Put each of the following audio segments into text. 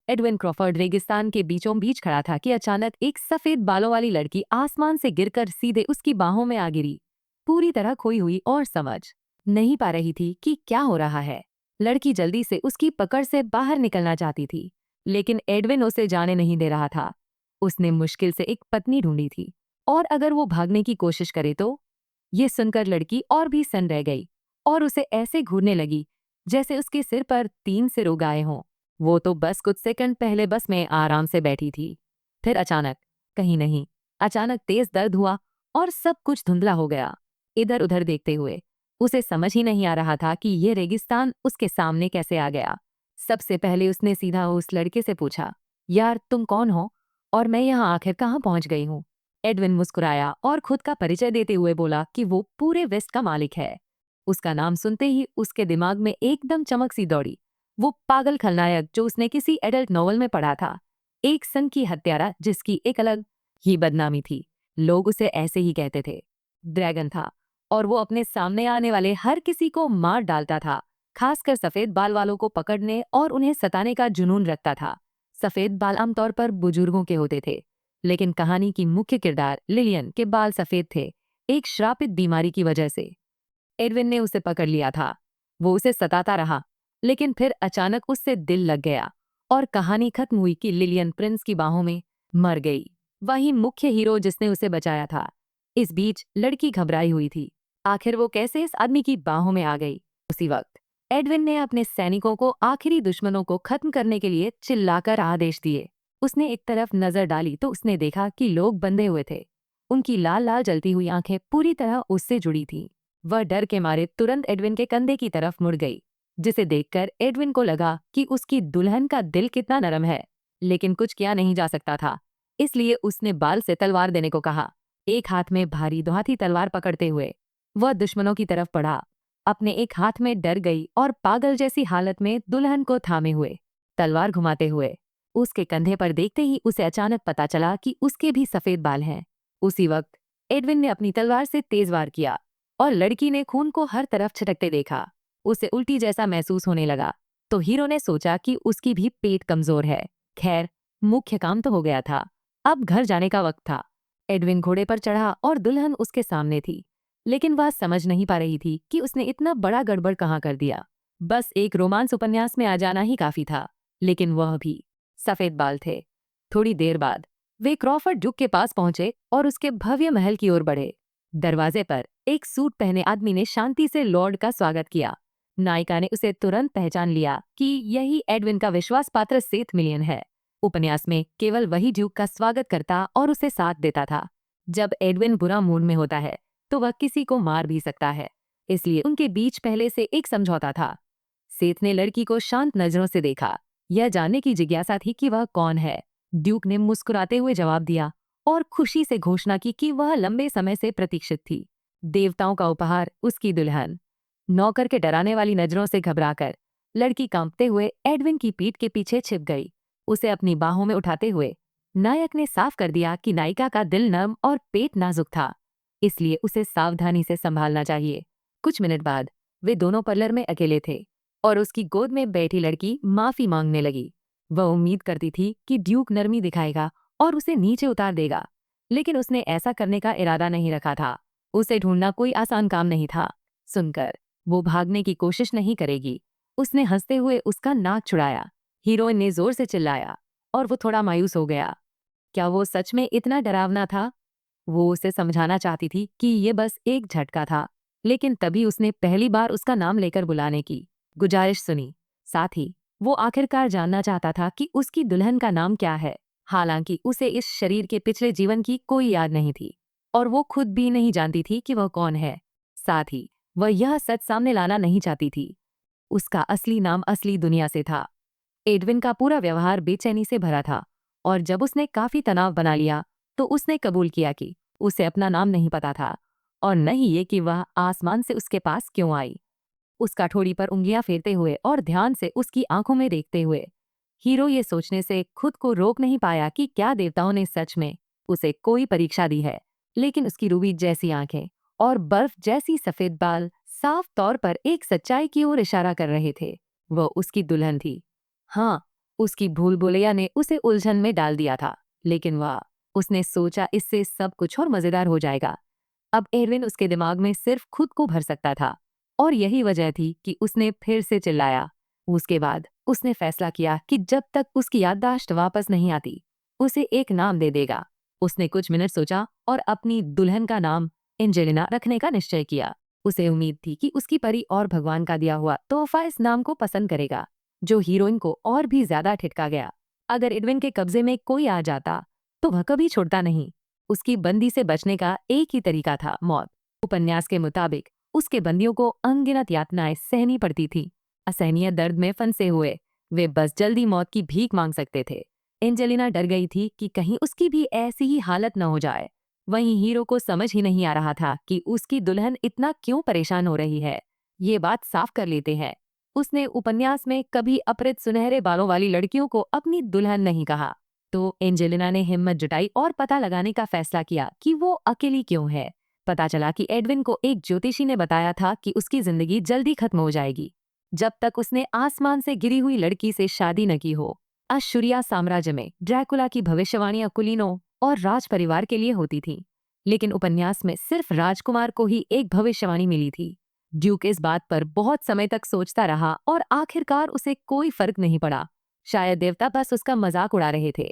Edwin Crawford रेगिस्तान के बीचों बीच खड़ा था कि अचानक एक सफेद बालों वाली लड़की आसमान से गिरकर सीधे उसकी बाहों में आ गिरी। पूरी तरह खोई हुई और समझ नहीं पा रही थी कि क्या हो रहा है। लड़की जल्दी से उसकी पकड़ से बाहर निकलना चाहती थी, लेकिन एडविन उसे जाने नहीं दे रहा था। उसने मुश्किल से एक पत्नी ढूंढी थी, और अगर वो भागने की कोशिश करे तो। ये सुनकर लड़की और भी सन्न रह गई और उसे ऐसे घूरने लगी जैसे उसके सिर पर 3 सिर उगाए हों। वो तो बस कुछ सेकंड पहले बस में आराम से बैठी थी। फिर अचानक, कहीं नहीं, अचानक तेज दर्द हुआ और सब कुछ धुंधला हो गया। इधर उधर देखते हुए उसे समझ ही नहीं आ रहा था कि ये रेगिस्तान उसके सामने कैसे आ गया। सबसे पहले उसने सीधा उस लड़के से पूछा, यार तुम कौन हो और मैं यहाँ आखिर कहाँ पहुँच गई हूँ। एडविन मुस्कुराया और खुद का परिचय देते हुए बोला कि वो पूरे वेस्ट का मालिक है। उसका नाम सुनते ही उसके दिमाग में एकदम चमक सी दौड़ी। वो पागल खलनायक जो उसने किसी एडल्ट नॉवल में पढ़ा था, एक संघ की हत्यारा जिसकी एक अलग ही बदनामी थी। लोग उसे ऐसे ही कहते थे। ड्रैगन था, और वो अपने सामने आने वाले हर किसी को मार डालता था। खासकर सफेद बाल वालों को पकड़ने और उन्हें सताने का जुनून रखता था। सफेद बाल आमतौर पर बुजुर्गों के होते थे, लेकिन कहानी की मुख्य किरदार लिलियन के बाल सफेद थे, एक श्रापित बीमारी की वजह से। एडविन ने उसे पकड़ लिया था। वो उसे सताता रहा, लेकिन फिर अचानक उससे दिल लग गया और कहानी खत्म हुई कि लिलियन प्रिंस की बाहों में मर गई, वही मुख्य हीरो जिसने उसे बचाया था। इस बीच लड़की घबराई हुई थी। आखिर वो कैसे इस आदमी की बाहों में आ गई। उसी वक्त एडविन ने अपने सैनिकों को आखिरी दुश्मनों को खत्म करने के लिए चिल्लाकर आदेश दिए। उसने एक तरफ नजर डाली तो उसने देखा कि लोग बंधे हुए थे। उनकी लाल लाल जलती हुई आंखें पूरी तरह उससे जुड़ी थीं। वह डर के मारे तुरंत एडविन के कंधे की तरफ मुड़ गई, जिसे देखकर एडविन को लगा कि उसकी दुल्हन का दिल कितना नरम है। लेकिन कुछ किया नहीं जा सकता था, इसलिए उसने बाल से तलवार देने को कहा। एक हाथ में भारी दोहाती तलवार पकड़ते हुए वह दुश्मनों की तरफ बढ़ा। अपने एक हाथ में डर गई और पागल जैसी हालत में दुल्हन को थामे हुए, तलवार घुमाते हुए उसके कंधे पर देखते ही उसे अचानक पता चला कि उसके भी सफेद बाल हैं। उसी वक्त एडविन ने अपनी तलवार से तेज वार किया और लड़की ने खून को हर तरफ छिटकते देखा। उसे उल्टी जैसा महसूस होने लगा, तो हीरो ने सोचा कि उसकी भी पेट कमजोर है। खैर, मुख्य काम तो हो गया था, अब घर जाने का वक्त था। एडविन घोड़े पर चढ़ा और दुल्हन उसके सामने थी, लेकिन वह समझ नहीं पा रही थी कि उसने इतना बड़ा गड़बड़ कहाँ कर दिया। बस एक रोमांस उपन्यास में आ जाना ही काफी था, लेकिन वह भी सफेद बाल थे। थोड़ी देर बाद वे क्रॉफर्ड डुक के पास पहुंचे और उसके भव्य महल की ओर बढ़े। दरवाजे पर एक सूट पहने आदमी ने शांति से लॉर्ड का स्वागत किया। नायिका ने उसे तुरंत पहचान लिया कि यही एडविन का विश्वास पात्र सेथ मिलियन है। उपन्यास में केवल वही ड्यूक का स्वागत करता और उसे साथ देता था। जब एडविन बुरा मूड में होता है तो वह किसी को मार भी सकता है, इसलिए उनके बीच पहले से एक समझौता था। सेथ ने लड़की को शांत नजरों से देखा, यह जानने की जिज्ञासा थी कि वह कौन है। ड्यूक ने मुस्कुराते हुए जवाब दिया और खुशी से घोषणा की कि वह लंबे समय से प्रतीक्षित थी, देवताओं का उपहार, उसकी दुल्हन। नौकर के डराने वाली नजरों से घबराकर लड़की कांपते हुए एडविन की पीठ के पीछे छिप गई। उसे अपनी बाहों में उठाते हुए नायक ने साफ कर दिया कि नायिका का दिल नर्म और पेट नाजुक था, इसलिए उसे सावधानी से संभालना चाहिए। कुछ मिनट बाद वे दोनों पार्लर में अकेले थे और उसकी गोद में बैठी लड़की माफी मांगने लगी। वह उम्मीद करती थी कि ड्यूक नरमी दिखाएगा और उसे नीचे उतार देगा, लेकिन उसने ऐसा करने का इरादा नहीं रखा था। उसे ढूंढना कोई आसान काम नहीं था। सुनकर वो भागने की कोशिश नहीं करेगी, उसने हंसते हुए उसका नाक छुड़ाया। हीरोइन ने जोर से चिल्लाया और वो थोड़ा मायूस हो गया। क्या वो सच में इतना डरावना था? वो उसे समझाना चाहती थी कि ये बस एक झटका था, लेकिन तभी उसने पहली बार उसका नाम लेकर बुलाने की गुजारिश सुनी। साथ ही वो आखिरकार जानना चाहता था कि उसकी दुल्हन का नाम क्या है। हालांकि उसे इस शरीर के पिछले जीवन की कोई याद नहीं थी और वो खुद भी नहीं जानती थी कि वह कौन है। साथ ही वह यह सच सामने लाना नहीं चाहती थी, उसका असली नाम असली दुनिया से था। एडविन का पूरा व्यवहार बेचैनी से भरा था, और जब उसने काफी तनाव बना लिया तो उसने कबूल किया कि उसे अपना नाम नहीं पता था, और न ही ये कि वह आसमान से उसके पास क्यों आई। उसका ठोड़ी पर उंगलियां फेरते हुए और ध्यान से उसकी आंखों में देखते हुए हीरो ये सोचने से खुद को रोक नहीं पाया कि क्या देवताओं ने सच में उसे कोई परीक्षा दी है। लेकिन उसकी रूबी जैसी आंखें और बर्फ जैसी सफेद बाल साफ तौर पर एक सच्चाई की ओर इशारा कर रहे थे। वह उसकी दुल्हन थी। हाँ, उसकी भूल भुलैया ने उसे उलझन में डाल दिया था, लेकिन उसने सोचा इससे सब कुछ और मजेदार हो जाएगा। अब एडविन उसके दिमाग में सिर्फ खुद को भर सकता था, और यही वजह थी कि उसने फिर से चिल्लाया। उसके बाद उसने फैसला किया कि जब तक उसकी याददाश्त वापस नहीं आती, उसे एक नाम दे देगा। उसने कुछ मिनट सोचा और अपनी दुल्हन का नाम एंजेलिना रखने का निश्चय किया। उसे उम्मीद थी कि उसकी परी और भगवान का दिया हुआ तोहफा इस नाम को पसंद करेगा, जो हीरोइन को और भी ज्यादा ठिठका गया। अगर एडविन के कब्जे में कोई आ जाता तो वह कभी छोड़ता नहीं। उसकी बंदी से बचने का एक ही तरीका था, मौत। उपन्यास के मुताबिक उसके बंदियों को अनगिनत यातनाएं सहनी पड़ती थी। असहनीय दर्द में फंसे हुए वे बस जल्दी मौत की भीख मांग सकते थे। एंजेलिना डर गई थी कि कहीं उसकी भी ऐसी ही हालत न हो जाए। वहीं हीरो को समझ ही नहीं आ रहा था कि उसकी दुल्हन इतना क्यों परेशान हो रही है। ये बात साफ कर लेते हैं, उसने उपन्यास में कभी अपहृत सुनहरे बालों वाली लड़कियों को अपनी दुल्हन नहीं कहा। तो एंजेलिना ने हिम्मत जुटाई और पता लगाने का फैसला किया कि वो अकेली क्यों है। पता चला कि एडविन को एक ज्योतिषी ने बताया था कि उसकी जिंदगी जल्दी खत्म हो जाएगी जब तक उसने आसमान से गिरी हुई लड़की से शादी न की हो। अश्शूरिया साम्राज्य में ड्रैकुला की भविष्यवाणियां कुलीनों और राज परिवार के लिए होती थीं, लेकिन उपन्यास में सिर्फ राजकुमार को ही एक भविष्यवाणी मिली थी। ड्यूक इस बात पर बहुत समय तक सोचता रहा और आखिरकार उसे कोई फर्क नहीं पड़ा। शायद देवता बस उसका मजाक उड़ा रहे थे।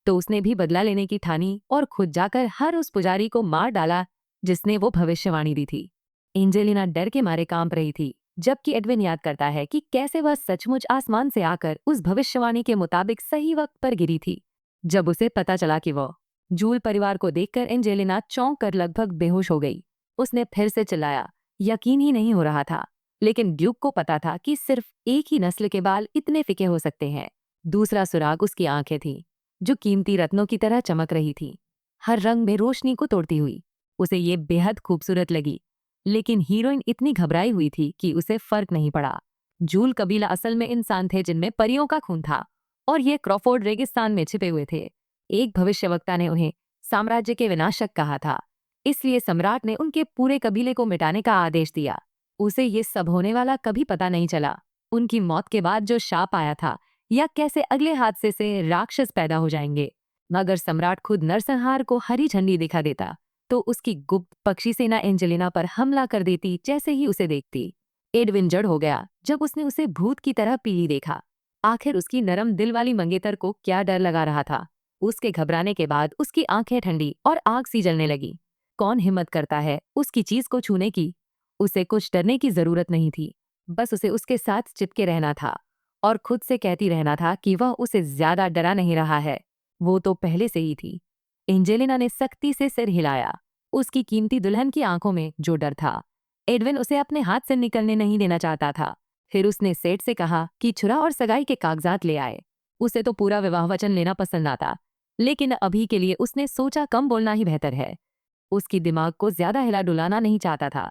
तो उसने भी बदला लेने की ठानी और खुद जाकर हर उस पुजारी को मार डाला जिसने वो भविष्यवाणी दी थी। एंजेलिना डर के मारे कांप रही थी, जबकि एडविन याद करता है कि कैसे वह सचमुच आसमान से आकर उस भविष्यवाणी के मुताबिक सही वक्त पर गिरी थी। जब उसे पता चला कि वह जूल परिवार को देखकर एंजेलिना चौंक कर लगभग बेहोश हो गई। उसने फिर से चिल्लाया, यकीन ही नहीं हो रहा था। लेकिन ड्यूक को पता था कि सिर्फ एक ही नस्ल के बाल इतने फिके हो सकते हैं। दूसरा सुराग उसकी आंखें थीं, जो कीमती रत्नों की तरह चमक रही थीं, हर रंग में रोशनी को तोड़ती हुई। उसे ये बेहद खूबसूरत लगी, लेकिन हीरोइन इतनी घबराई हुई थी कि उसे फर्क नहीं पड़ा। जूल कबीला असल में इंसान थे जिनमें परियों का खून था, और ये क्रॉफोर्ड रेगिस्तान में छिपे हुए थे। एक भविष्यवक्ता ने उन्हें साम्राज्य के विनाशक कहा था, इसलिए सम्राट ने उनके पूरे कबीले को मिटाने का आदेश दिया। उसे ये सब होने वाला कभी पता नहीं चला। उनकी मौत के बाद जो शाप आया था, या कैसे अगले हादसे से राक्षस पैदा हो जाएंगे। मगर सम्राट खुद नरसंहार को हरी झंडी दिखा देता, तो उसकी गुप्त पक्षी सेना एंजेलिना पर हमला कर देती जैसे ही उसे देखती। एडविन जड़ हो गया जब उसने उसे भूत की तरह पीली देखा। आखिर उसकी नरम दिल वाली मंगेतर को क्या डर लगा रहा था। उसके घबराने के बाद उसकी आंखें ठंडी और आग सी जलने लगी। कौन हिम्मत करता है उसकी चीज को छूने की। उसे कुछ डरने की जरूरत नहीं थी, बस उसे उसके साथ चिपके रहना था और खुद से कहती रहना था कि वह उसे ज्यादा डरा नहीं रहा है, वो तो पहले से ही थी। एंजेलिना ने सख्ती से सिर हिलाया। उसकी कीमती दुल्हन की आंखों में जो डर था, एडविन उसे अपने हाथ से निकलने नहीं देना चाहता था। फिर उसने सेठ से कहा कि छुरा और सगाई के कागजात ले आए। उसे तो पूरा विवाह वचन लेना पसंद आता, लेकिन अभी के लिए उसने सोचा कम बोलना ही बेहतर है। उसकी दिमाग को ज्यादा हिला डुलाना नहीं चाहता था।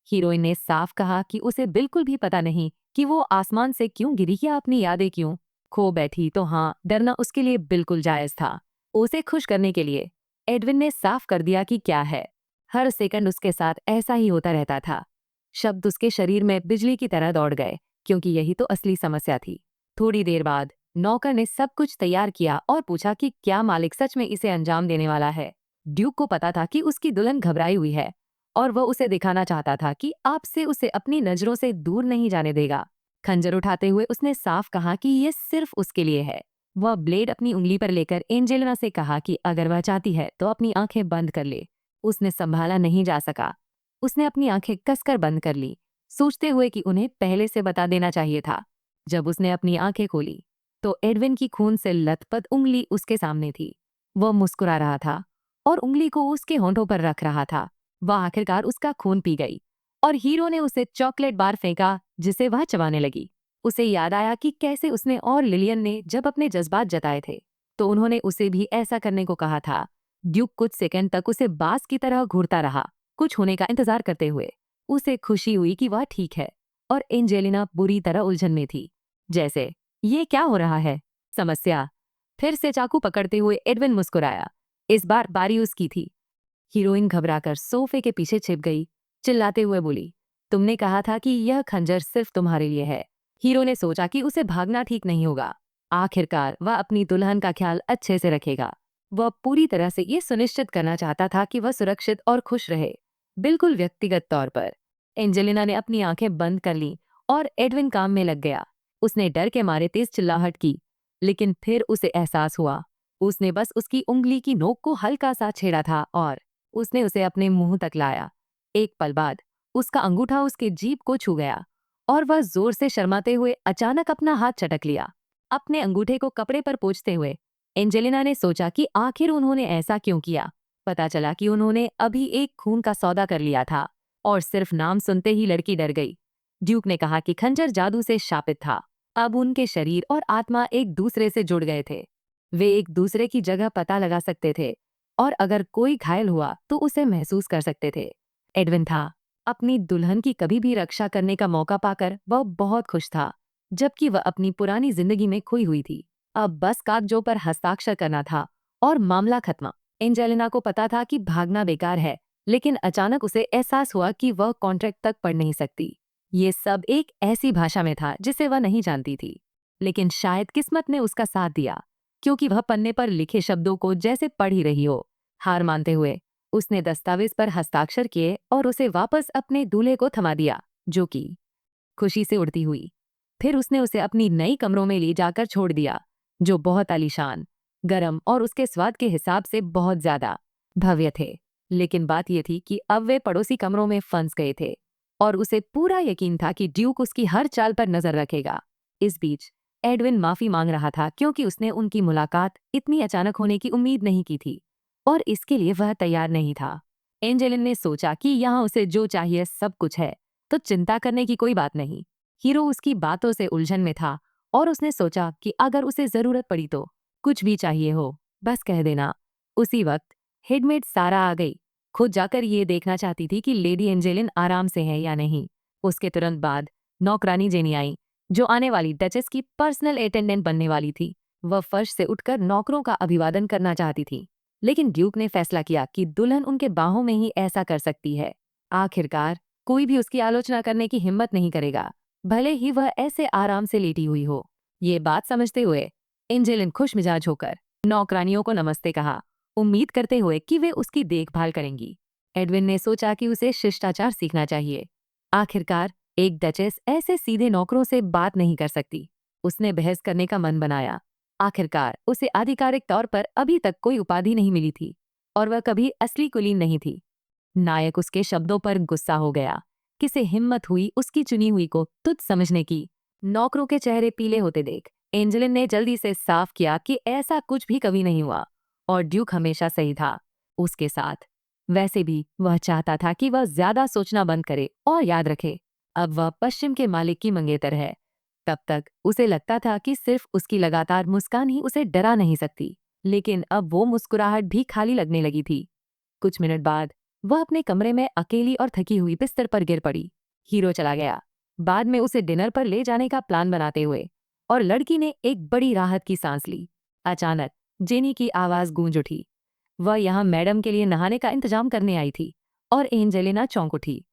हीरोइन ने साफ कहा कि उसे बिल्कुल भी पता नहीं कि वो आसमान से क्यों गिरी या अपनी यादें क्यों खो बैठी। तो हाँ, डरना उसके लिए बिल्कुल जायज था। उसे खुश करने के लिए एडविन ने साफ कर दिया कि क्या है। हर सेकंड उसके साथ ऐसा ही होता रहता था। शब्द उसके शरीर में बिजली की तरह दौड़ गए, क्योंकि यही तो असली समस्या थी। थोड़ी देर बाद नौकर ने सब कुछ तैयार किया और पूछा कि क्या मालिक सच में इसे अंजाम देने वाला है। ड्यूक को पता था कि उसकी दुल्हन घबराई हुई है, और वह उसे दिखाना चाहता था कि आपसे उसे अपनी नजरों से दूर नहीं जाने देगा। खंजर उठाते हुए उसने साफ कहा कि यह सिर्फ उसके लिए है। वह ब्लेड अपनी उंगली पर लेकर एंजेलिना से कहा कि अगर वह चाहती है तो अपनी आंखें बंद कर ले। उसने संभाला नहीं जा सका। उसने अपनी आंखें कसकर बंद कर ली, सोचते हुए कि उन्हें पहले से बता देना चाहिए था। जब उसने अपनी आंखें खोली तो एडविन की खून से लथपथ उंगली उसके सामने थी। वह मुस्कुरा रहा था और उंगली को उसके होंठों पर रख रहा था। वह आखिरकार उसका खून पी गई, और हीरो ने उसे चॉकलेट बार फेंका जिसे वह चबाने लगी। उसे याद आया कि कैसे उसने और लिलियन ने जब अपने जज्बात जताए थे तो उन्होंने उसे भी ऐसा करने को कहा था। ड्यूक कुछ सेकंड तक उसे बास की तरह घूरता रहा, कुछ होने का इंतजार करते हुए। उसे खुशी हुई कि वह ठीक है, और एंजेलिना बुरी तरह उलझन में थी। जैसे ये क्या हो रहा है समस्या। फिर से चाकू पकड़ते हुए एडविन मुस्कुराया। इस बार बारी उसकी थी। हीरोइन घबराकर सोफे के पीछे छिप गई, चिल्लाते हुए बोली, तुमने कहा था कि यह खंजर सिर्फ तुम्हारे लिए है। हीरो ने सोचा कि उसे भागना ठीक नहीं होगा, आखिरकार वह अपनी दुल्हन का ख्याल अच्छे से रखेगा। वह पूरी तरह से ये सुनिश्चित करना चाहता था कि वह सुरक्षित और खुश रहे, बिल्कुल व्यक्तिगत तौर पर। एंजेलिना ने अपनी आंखें बंद कर लीं और एडविन काम में लग गया। उसने डर के मारे तेज चिल्लाहट की, लेकिन फिर उसे एहसास हुआ। उसने बस उसकी उंगली की नोक को हल्का सा छेड़ा था और उसने उसे अपने मुंह तक लाया। एक पल बाद उसका अंगूठा उसके जीभ को छू गया और वह जोर से शर्माते हुए अचानक अपना हाथ चटक लिया। अपने अंगूठे को कपड़े पर पोंछते हुए एंजेलिना ने सोचा कि आखिर उन्होंने ऐसा क्यों किया। पता चला कि उन्होंने अभी एक खून का सौदा कर लिया था और सिर्फ नाम सुनते ही लड़की डर गई। ड्यूक ने कहा कि खंजर जादू से शापित था। अब उनके शरीर और आत्मा एक दूसरे से जुड़ गए थे। वे एक दूसरे की जगह पता लगा सकते थे और अगर कोई घायल हुआ तो उसे महसूस कर सकते थे। एडविन था। अपनी दुल्हन की कभी भी रक्षा करने का मौका पाकर वह बहुत खुश था, जबकि वह अपनी पुरानी जिंदगी में खोई हुई थी। अब बस कागजों पर हस्ताक्षर करना था और मामला खत्म। एंजेलिना को पता था कि भागना बेकार है, लेकिन अचानक उसे एहसास हुआ कि वह कॉन्ट्रैक्ट तक पढ़ नहीं सकती। ये सब एक ऐसी भाषा में था जिसे वह नहीं जानती थी, लेकिन शायद किस्मत ने उसका साथ दिया, क्योंकि वह पन्ने पर लिखे शब्दों को जैसे पढ़ ही रही हो। हार मानते हुए उसने दस्तावेज पर हस्ताक्षर किए और उसे वापस अपने दूल्हे को थमा दिया, जो कि खुशी से उड़ती हुई। फिर उसने उसे अपनी नई कमरों में ले जाकर छोड़ दिया, जो बहुत आलीशान, गरम और उसके स्वाद के हिसाब से बहुत ज्यादा भव्य थे। लेकिन बात यह थी कि अब वे पड़ोसी कमरों में फंस गए थे और उसे पूरा यकीन था कि ड्यूक उसकी हर चाल पर नजर रखेगा। इस बीच एडविन माफी मांग रहा था, क्योंकि उसने उनकी मुलाकात इतनी अचानक होने की उम्मीद नहीं की थी और इसके लिए वह तैयार नहीं था। एंजेलिन ने सोचा कि यहाँ उसे जो चाहिए सब कुछ है, तो चिंता करने की कोई बात नहीं। हीरो उसकी बातों से उलझन में था और उसने सोचा कि अगर उसे जरूरत पड़ी तो कुछ भी चाहिए हो, बस कह देना। उसी वक्त हेडमेड सारा आ गई। खुद जाकर ये देखना चाहती थी कि लेडी एंजेलिन आराम से है या नहीं। उसके तुरंत बाद नौकरानी जेनी आई, जो आने वाली डचेस की पर्सनल अटेंडेंट बनने वाली थी। वह फर्श से उठकर नौकरों का अभिवादन करना चाहती थी, लेकिन ड्यूक ने फैसला किया कि दुल्हन उनके बाहों में ही ऐसा कर सकती है। आखिरकार कोई भी उसकी आलोचना करने की हिम्मत नहीं करेगा, भले ही वह ऐसे आराम से लेटी हुई हो। ये बात समझते हुए एंजेलिन खुश मिजाज होकर नौकरानियों को नमस्ते कहा, उम्मीद करते हुए कि वे उसकी देखभाल करेंगी। एडविन ने सोचा कि उसे शिष्टाचार सीखना चाहिए। आखिरकार एक डचेस ऐसे सीधे नौकरों से बात नहीं कर सकती। उसने बहस करने का मन बनाया। आखिरकार उसे आधिकारिक तौर पर अभी तक कोई उपाधि नहीं मिली थी और वह कभी असली कुलीन नहीं थी। नायक उसके शब्दों पर गुस्सा हो गया। किसे हिम्मत हुई उसकी चुनी हुई को तुच्छ समझने की। नौकरों के चेहरे पीले होते देख एंजेलिन ने जल्दी से साफ किया कि ऐसा कुछ भी कभी नहीं हुआ और ड्यूक हमेशा सही था उसके साथ। वैसे भी वह चाहता था कि वह ज्यादा सोचना बंद करे और याद रखे, अब वह पश्चिम के मालिक की मंगेतर है। तब तक उसे लगता था कि सिर्फ उसकी लगातार मुस्कान ही उसे डरा नहीं सकती, लेकिन अब वो मुस्कुराहट भी खाली लगने लगी थी। कुछ मिनट बाद वह अपने कमरे में अकेली और थकी हुई बिस्तर पर गिर पड़ी। हीरो चला गया, बाद में उसे डिनर पर ले जाने का प्लान बनाते हुए, और लड़की ने एक बड़ी राहत की सांस ली। अचानक जेनी की आवाज गूंज उठी। वह यहाँ मैडम के लिए नहाने का इंतजाम करने आई थी और एंजेलिना चौंक उठी।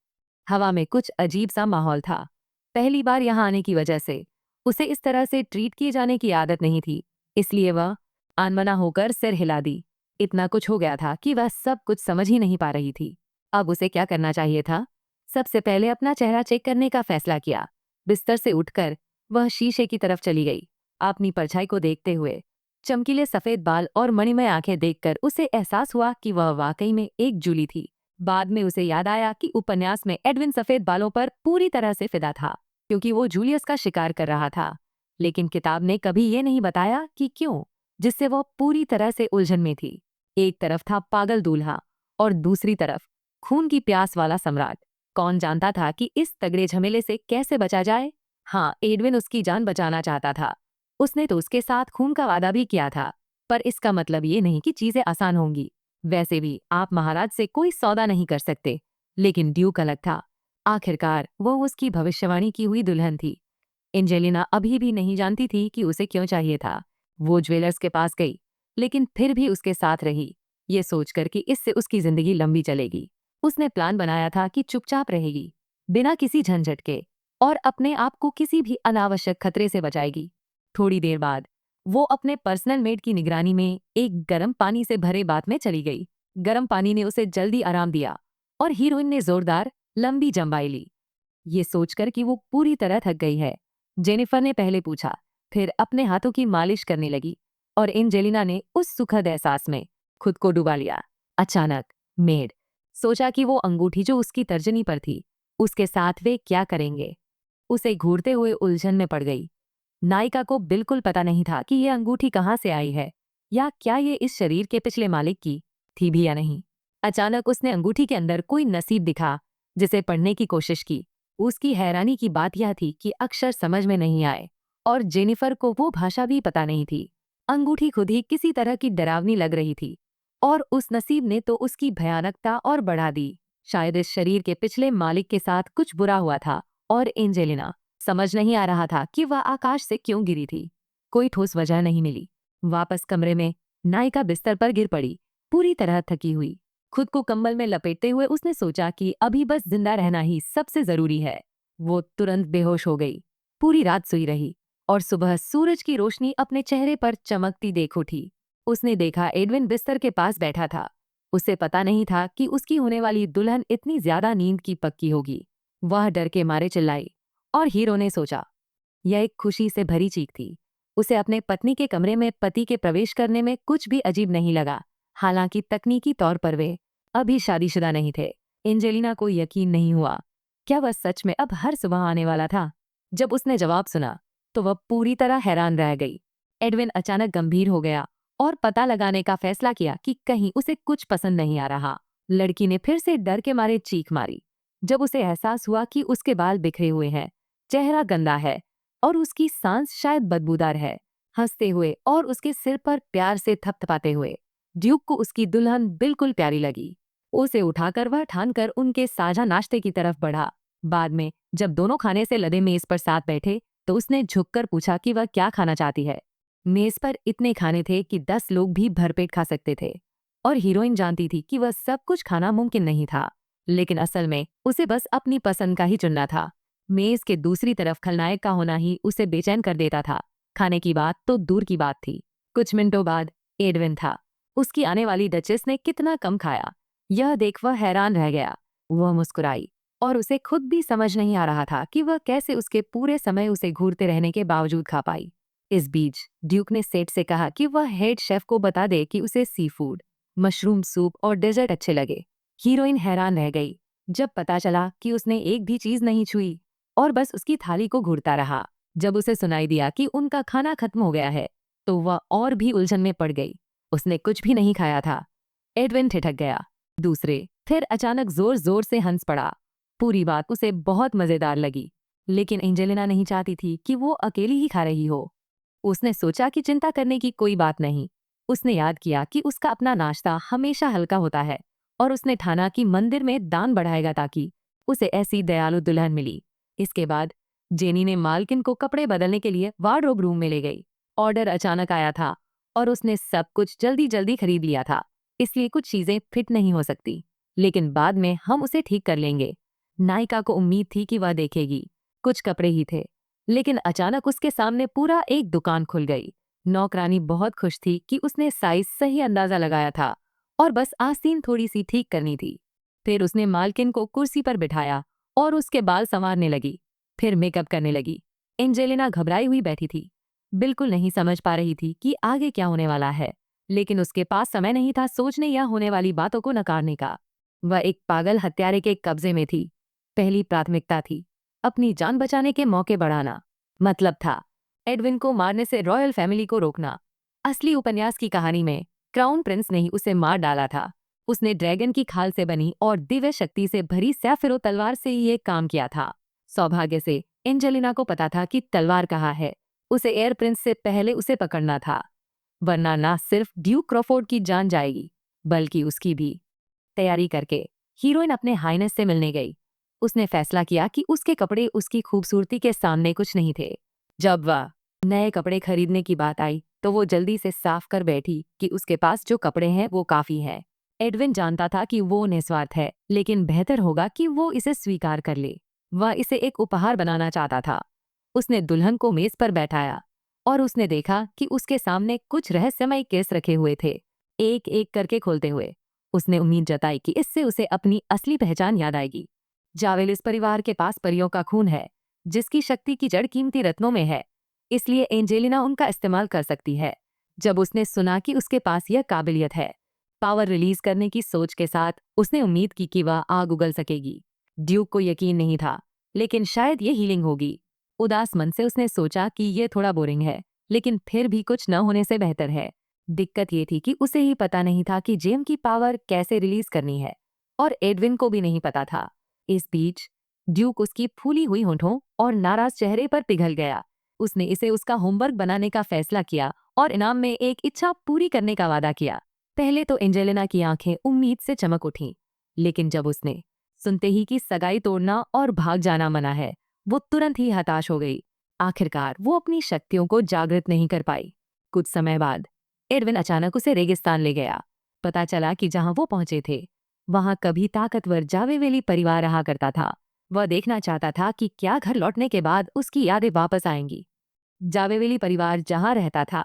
हवा में कुछ अजीब सा माहौल था। पहली बार यहाँ आने की वजह से उसे इस तरह से ट्रीट किए जाने की आदत नहीं थी, इसलिए वह अनमना होकर सिर हिला दी। इतना कुछ हो गया था कि वह सब कुछ समझ ही नहीं पा रही थी। अब उसे क्या करना चाहिए था? सबसे पहले अपना चेहरा चेक करने का फैसला किया। बिस्तर से उठकर वह शीशे की तरफ चली गई। अपनी परछाई को देखते हुए चमकीले सफेद बाल और मणिमय आंखें देखकर उसे एहसास हुआ कि वह वाकई में एक जूली थी। बाद में उसे याद आया कि उपन्यास में एडविन सफेद बालों पर पूरी तरह से फिदा था, क्योंकि वो जूलियस का शिकार कर रहा था। लेकिन किताब ने कभी ये नहीं बताया कि क्यों, जिससे वह पूरी तरह से उलझन में थी। एक तरफ था पागल दूल्हा और दूसरी तरफ खून की प्यास वाला सम्राट। कौन जानता था कि इस तगड़े झमेले से कैसे बचा जाए? हाँ, एडविन उसकी जान बचाना चाहता था। उसने तो उसके साथ खून का वादा भी किया था, पर इसका मतलब ये नहीं कि चीजें आसान होंगी। वैसे भी आप महाराज से कोई सौदा नहीं कर सकते, लेकिन ड्यूक अलग था। आखिरकार वो उसकी भविष्यवाणी की हुई दुल्हन थी। एंजेलिना अभी भी नहीं जानती थी कि उसे क्यों चाहिए था। वो ज्वेलर्स के पास गई, लेकिन फिर भी उसके साथ रही, ये सोचकर कि इससे उसकी जिंदगी लंबी चलेगी। उसने प्लान बनाया था कि चुपचाप रहेगी, बिना किसी झंझट के, और अपने आप को किसी भी अनावश्यक खतरे से बचाएगी। थोड़ी देर बाद वो अपने पर्सनल मेड की निगरानी में एक गर्म पानी से भरे बाथ में चली गई। गर्म पानी ने उसे जल्दी आराम दिया और हीरोइन ने जोरदार लंबी जंबाई ली, ये सोचकर कि वो पूरी तरह थक गई है। जेनिफर ने पहले पूछा, फिर अपने हाथों की मालिश करने लगी और एंजेलिना ने उस सुखद एहसास में खुद को डुबा लिया। अचानक मेड सोचा कि वो अंगूठी जो उसकी तर्जनी पर थी, उसके साथ वे क्या करेंगे। उसे घूरते हुए उलझन में पड़ गई। नायिका को बिल्कुल पता नहीं था कि ये अंगूठी कहाँ से आई है या क्या ये इस शरीर के पिछले मालिक की थी भी या नहीं। अचानक उसने अंगूठी के अंदर कोई नसीब दिखा, जिसे पढ़ने की कोशिश की। उसकी हैरानी की बात यह थी कि अक्षर समझ में नहीं आए और जेनिफर को वो भाषा भी पता नहीं थी। अंगूठी खुद ही किसी तरह की डरावनी लग रही थी और उस नसीब ने तो उसकी भयानकता और बढ़ा दी। शायद इस शरीर के पिछले मालिक के साथ कुछ बुरा हुआ था और एंजेलिना समझ नहीं आ रहा था कि वह आकाश से क्यों गिरी थी। कोई ठोस वजह नहीं मिली। वापस कमरे में नायिका बिस्तर पर गिर पड़ी, पूरी तरह थकी हुई। खुद को कंबल में लपेटते हुए उसने सोचा कि अभी बस जिंदा रहना ही सबसे जरूरी है। वो तुरंत बेहोश हो गई, पूरी रात सोई रही और सुबह सूरज की रोशनी अपने चेहरे पर चमकती देख उठी। उसने देखा एडविन बिस्तर के पास बैठा था। उसे पता नहीं था कि उसकी होने वाली दुल्हन इतनी ज्यादा नींद की पक्की होगी। वह डर के मारे चिल्लाई और हीरो ने सोचा, यह एक खुशी से भरी चीख थी। उसे अपने पत्नी के कमरे में पति के प्रवेश करने में कुछ भी अजीब नहीं लगा। हालांकि तकनीकी तौर पर वे अभी शादीशुदा नहीं थे। एंजेलिना को यकीन नहीं हुआ, क्या वह सच में अब हर सुबह आने वाला था। जब उसने जवाब सुना तो वह पूरी तरह हैरान रह गई। एडविन अचानक गंभीर हो गया और पता लगाने का फैसला किया कि कहीं उसे कुछ पसंद नहीं आ रहा। लड़की ने फिर से डर के मारे चीख मारी जब उसे एहसास हुआ कि उसके बाल बिखरे हुए हैं, चेहरा गंदा है और उसकी सांस शायद बदबूदार है। हंसते हुए और उसके सिर पर प्यार से थपथपाते हुए ड्यूक को उसकी दुल्हन बिल्कुल प्यारी लगी। उसे उठाकर वह ठानकर उनके साझा नाश्ते की तरफ बढ़ा। बाद में जब दोनों खाने से लदे मेज पर साथ बैठे तो उसने झुककर पूछा कि वह क्या खाना चाहती है। मेज पर इतने खाने थे कि 10 लोग भी भरपेट खा सकते थे और हीरोइन जानती थी कि वह सब कुछ खाना मुमकिन नहीं था, लेकिन असल में उसे बस अपनी पसंद का ही चुनना था। मेज के दूसरी तरफ खलनायक का होना ही उसे बेचैन कर देता था। खाने की बात तो दूर की बात थी। कुछ मिनटों बाद एडविन था। उसकी आने वाली डचेस ने कितना कम खाया, यह देख वह हैरान रह गया। वह मुस्कुराई और उसे खुद भी समझ नहीं आ रहा था कि वह कैसे उसके पूरे समय उसे घूरते रहने के बावजूद खा पाई। इस बीच ड्यूक ने सेठ से कहा कि वह हेड शेफ को बता दे कि उसे सी फूड, मशरूम सूप और डेजर्ट अच्छे लगे। हीरोइन हैरान रह गई जब पता चला कि उसने एक भी चीज नहीं छुई और बस उसकी थाली को घूरता रहा। जब उसे सुनाई दिया कि उनका खाना खत्म हो गया है तो वह और भी उलझन में पड़ गई। उसने कुछ भी नहीं खाया था। एडविन ठिठक गया। दूसरे फिर अचानक जोर जोर से हंस पड़ा। पूरी बात उसे बहुत मजेदार लगी, लेकिन एंजेलिना नहीं चाहती थी कि वो अकेली ही खा रही हो। उसने सोचा कि चिंता करने की कोई बात नहीं। उसने याद किया कि उसका अपना नाश्ता हमेशा हल्का होता है और उसने ठाना कि मंदिर में दान बढ़ाएगा ताकि उसे ऐसी दयालु दुल्हन मिली। इसके बाद जेनी ने मालकिन को कपड़े बदलने के लिए वार्डरोब रूम में ले गई। ऑर्डर अचानक आया था और उसने सब कुछ जल्दी जल्दी खरीद लिया था, इसलिए कुछ चीजें फिट नहीं हो सकती, लेकिन बाद में हम उसे ठीक कर लेंगे। नायिका को उम्मीद थी कि वह देखेगी। कुछ कपड़े ही थे, लेकिन अचानक उसके सामने पूरा एक दुकान खुल गई। नौकरानी बहुत खुश थी कि उसने साइज सही अंदाजा लगाया था और बस आस्तीन थोड़ी सी ठीक करनी थी। फिर उसने मालकिन को कुर्सी पर बिठाया और उसके बाल संवारने लगी, फिर मेकअप करने लगी। एंजेलिना घबराई हुई बैठी थी, बिल्कुल नहीं समझ पा रही थी कि आगे क्या होने वाला है, लेकिन उसके पास समय नहीं था सोचने या होने वाली बातों को नकारने का। वह एक पागल हत्यारे के कब्जे में थी। पहली प्राथमिकता थी अपनी जान बचाने के मौके बढ़ाना, मतलब था एडविन को मारने से रॉयल फैमिली को रोकना। असली उपन्यास की कहानी में क्राउन प्रिंस ने ही उसे मार डाला था। उसने ड्रैगन की खाल से बनी और दिव्य शक्ति से भरी सैफिरो तलवार से ही ये काम किया था। सौभाग्य से एंजेलिना को पता था कि तलवार कहाँ है। उसे एयर प्रिंस से पहले उसे पकड़ना था, वरना ना सिर्फ ड्यूक क्रॉफोर्ड की जान जाएगी बल्कि उसकी भी। तैयारी करके हीरोइन अपने हाइनेस से मिलने गई। उसने फैसला किया कि उसके कपड़े उसकी खूबसूरती के सामने कुछ नहीं थे। जब वह नए कपड़े खरीदने की बात आई तो वो जल्दी से साफ कर बैठी कि उसके पास जो कपड़े हैं वो काफी हैं। एडविन जानता था कि वो निस्वार्थ है, लेकिन बेहतर होगा कि वो इसे स्वीकार कर ले। वह इसे एक उपहार बनाना चाहता था। उसने दुल्हन को मेज पर बैठाया, और उसने देखा कि उसके सामने कुछ रहस्यमय केस रखे हुए थे। एक एक करके खोलते हुए उसने उम्मीद जताई कि इससे उसे अपनी असली पहचान याद आएगी। जावेलिस परिवार के पास परियों का खून है, जिसकी शक्ति की जड़ कीमती रत्नों में है, इसलिए एंजेलिना उनका इस्तेमाल कर सकती है। जब उसने सुना कि उसके पास यह काबिलियत है, पावर रिलीज करने की सोच के साथ उसने उम्मीद की कि वह आग उगल सकेगी। ड्यूक को यकीन नहीं था, लेकिन शायद ये हीलिंग होगी। उदास मन से उसने सोचा कि ये थोड़ा बोरिंग है, लेकिन फिर भी कुछ न होने से बेहतर है। दिक्कत ये थी कि उसे ही पता नहीं था कि जेम की पावर कैसे रिलीज करनी है, और एडविन को भी नहीं पता था। इस बीच ड्यूक उसकी फूली हुई होंठों और नाराज चेहरे पर पिघल गया। उसने इसे उसका होमवर्क बनाने का फैसला किया और इनाम में एक इच्छा पूरी करने का वादा किया। पहले तो एंजेलिना की आंखें उम्मीद से चमक उठीं, लेकिन जब उसने सुनते ही कि सगाई तोड़ना और भाग जाना मना है, वो तुरंत ही हताश हो गई। आखिरकार वो अपनी शक्तियों को जागृत नहीं कर पाई। कुछ समय बाद एडविन अचानक उसे रेगिस्तान ले गया। पता चला कि जहां वो पहुंचे थे, वहां कभी ताकतवर जावेवेली परिवार रहा करता था। वह देखना चाहता था कि क्या घर लौटने के बाद उसकी यादें वापस आएंगी। जावेवेली परिवार जहां रहता था,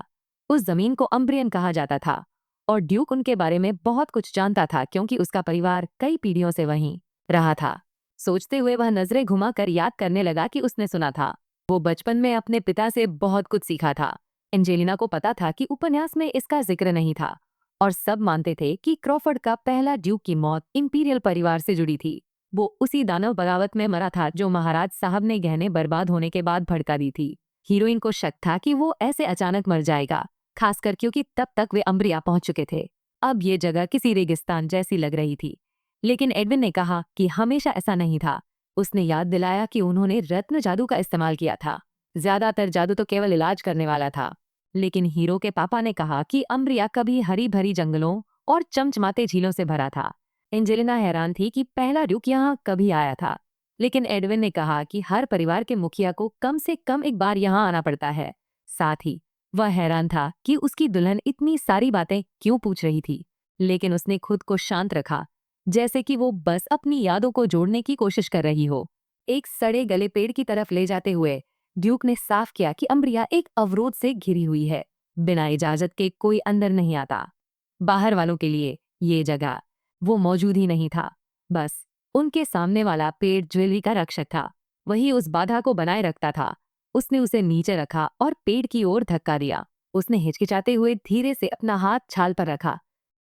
उस जमीन को अम्ब्रियन कहा जाता था, और ड्यूक उनके बारे में बहुत कुछ जानता था क्योंकि उसका परिवार कई पीढ़ियों से वहीं रहा था। सोचते हुए वह नजरें घुमाकर याद करने लगा कि उसने सुना था वो बचपन में अपने पिता से बहुत कुछ सीखा था। एंजेलिना को पता था कि उपन्यास में इसका जिक्र नहीं था, और सब मानते थे कि क्रॉफर्ड का पहला ड्यूक की मौत इंपीरियल परिवार से जुड़ी थी। वो उसी दानव बगावत में मरा था जो महाराज साहब ने गहने बर्बाद होने के बाद भड़का दी थी। हीरोइन को शक था कि वो ऐसे अचानक मर जाएगा, खासकर क्योंकि तब तक वे अम्ब्रिया पहुंच चुके थे। अब ये जगह किसी रेगिस्तान जैसी लग रही थी। लेकिन एडविन ने कहा कि हमेशा ऐसा नहीं था। उसने याद दिलाया कि उन्होंने रत्न जादू का इस्तेमाल किया था। ज्यादातर जादू तो केवल इलाज करने वाला था। लेकिन हीरो के पापा ने कहा कि अम्ब्रिया कभी हरी भरी जंगलों और चमचमाते झीलों से भरा था। एंजेलिना हैरान थी कि पहला ड्यूक यहाँ कभी आया था, लेकिन एडविन ने कहा कि हर परिवार के मुखिया को कम से कम एक बार यहाँ आना पड़ता है। साथ ही वह हैरान था कि उसकी दुल्हन इतनी सारी बातें क्यों पूछ रही थी, लेकिन उसने खुद को शांत रखा, जैसे कि वो बस अपनी यादों को जोड़ने की कोशिश कर रही हो। एक सड़े गले पेड़ की तरफ ले जाते हुए ड्यूक ने साफ किया कि अम्ब्रिया एक अवरोध से घिरी हुई है। बिना इजाजत के कोई अंदर नहीं आता। बाहर वालों के लिए ये जगह वो मौजूद ही नहीं था। बस उनके सामने वाला पेड़ ज्वेलरी का रक्षक था, वही उस बाधा को बनाए रखता था। उसने उसे नीचे रखा और पेड़ की ओर धक्का दिया। उसने हिचकिचाते हुए धीरे से अपना हाथ छाल पर रखा।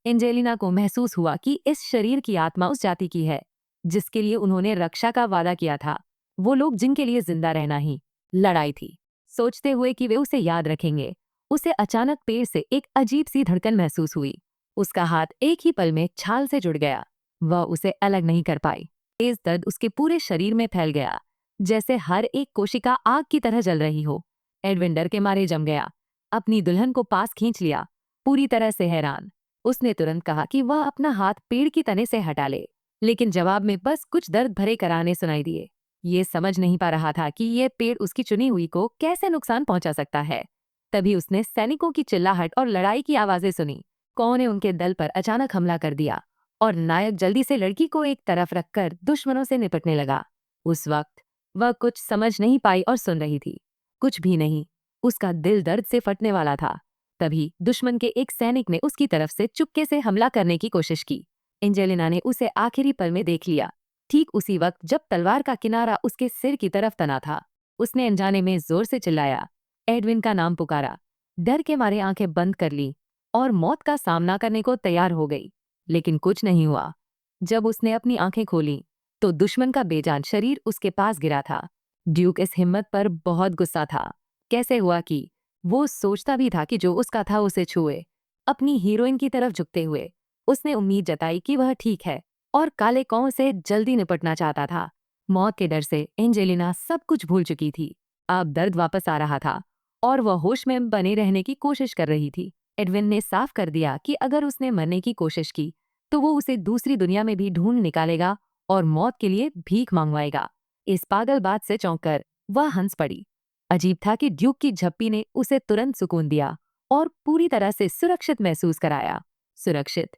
एंजेलिना को महसूस हुआ कि इस शरीर की आत्मा उस जाति की है जिसके लिए उन्होंने रक्षा का वादा किया था। वो लोग जिनके लिए जिंदा रहना ही लड़ाई थी। सोचते हुए कि वे उसे याद रखेंगे, उसे अचानक पेड़ से एक अजीब सी धड़कन महसूस हुई। उसका हाथ एक ही पल में छाल से जुड़ गया। वह उसे अलग नहीं कर पाई। तेज दर्द उसके पूरे शरीर में फैल गया, जैसे हर एक कोशिका आग की तरह जल रही हो। एडविन डर के मारे जम गया। अपनी दुल्हन को पास खींच लिया, पूरी तरह से हैरान। उसने तुरंत कहा कि वह अपना हाथ पेड़ की तने से हटा ले, लेकिन जवाब में बस कुछ दर्द भरे कराने सुनाई दिए। ये समझ नहीं पा रहा था कि ये पेड़ उसकी चुनी हुई को कैसे नुकसान पहुंचा सकता है। तभी उसने सैनिकों की चिल्लाहट और लड़ाई की आवाजें सुनी। कौन ने उनके दल पर अचानक हमला कर दिया, और नायक जल्दी से लड़की को एक तरफ रखकर दुश्मनों से निपटने लगा। उस वक्त वह कुछ समझ नहीं पाई और सुन रही थी। कुछ भी नहीं। उसका दिल दर्द से फटने वाला था। तभी दुश्मन के एक सैनिक ने उसकी तरफ से चुपके से हमला करने की कोशिश की। एंजेलिना ने उसे आखिरी पल में देख लिया, ठीक उसी वक्त जब तलवार का किनारा उसके सिर की तरफ तना था। उसने अनजाने में जोर से चिल्लाया, एडविन का नाम पुकारा। डर के मारे आंखें बंद कर ली और मौत का सामना करने को तैयार हो गई, लेकिन कुछ नहीं हुआ। जब उसने अपनी आंखें खोली तो दुश्मन का बेजान शरीर उसके पास गिरा था। ड्यूक इस हिम्मत पर बहुत गुस्सा था। कैसे हुआ कि वो सोचता भी था कि जो उसका था उसे छुए। अपनी हीरोइन की तरफ झुकते हुए उसने उम्मीद जताई कि वह ठीक है और काले कौओं से जल्दी निपटना चाहता था। मौत के डर से एंजेलिना सब कुछ भूल चुकी थी। अब दर्द वापस आ रहा था और वह होश में बने रहने की कोशिश कर रही थी। एडविन ने साफ कर दिया कि अगर उसने मरने की कोशिश की तो वो उसे दूसरी दुनिया में भी ढूंढ निकालेगा और मौत के लिए भीख मांगवाएगा। इस पागल बात से चौंककर वह हंस पड़ी। अजीब था कि ड्यूक की झप्पी ने उसे तुरंत सुकून दिया और पूरी तरह से सुरक्षित महसूस कराया। सुरक्षित,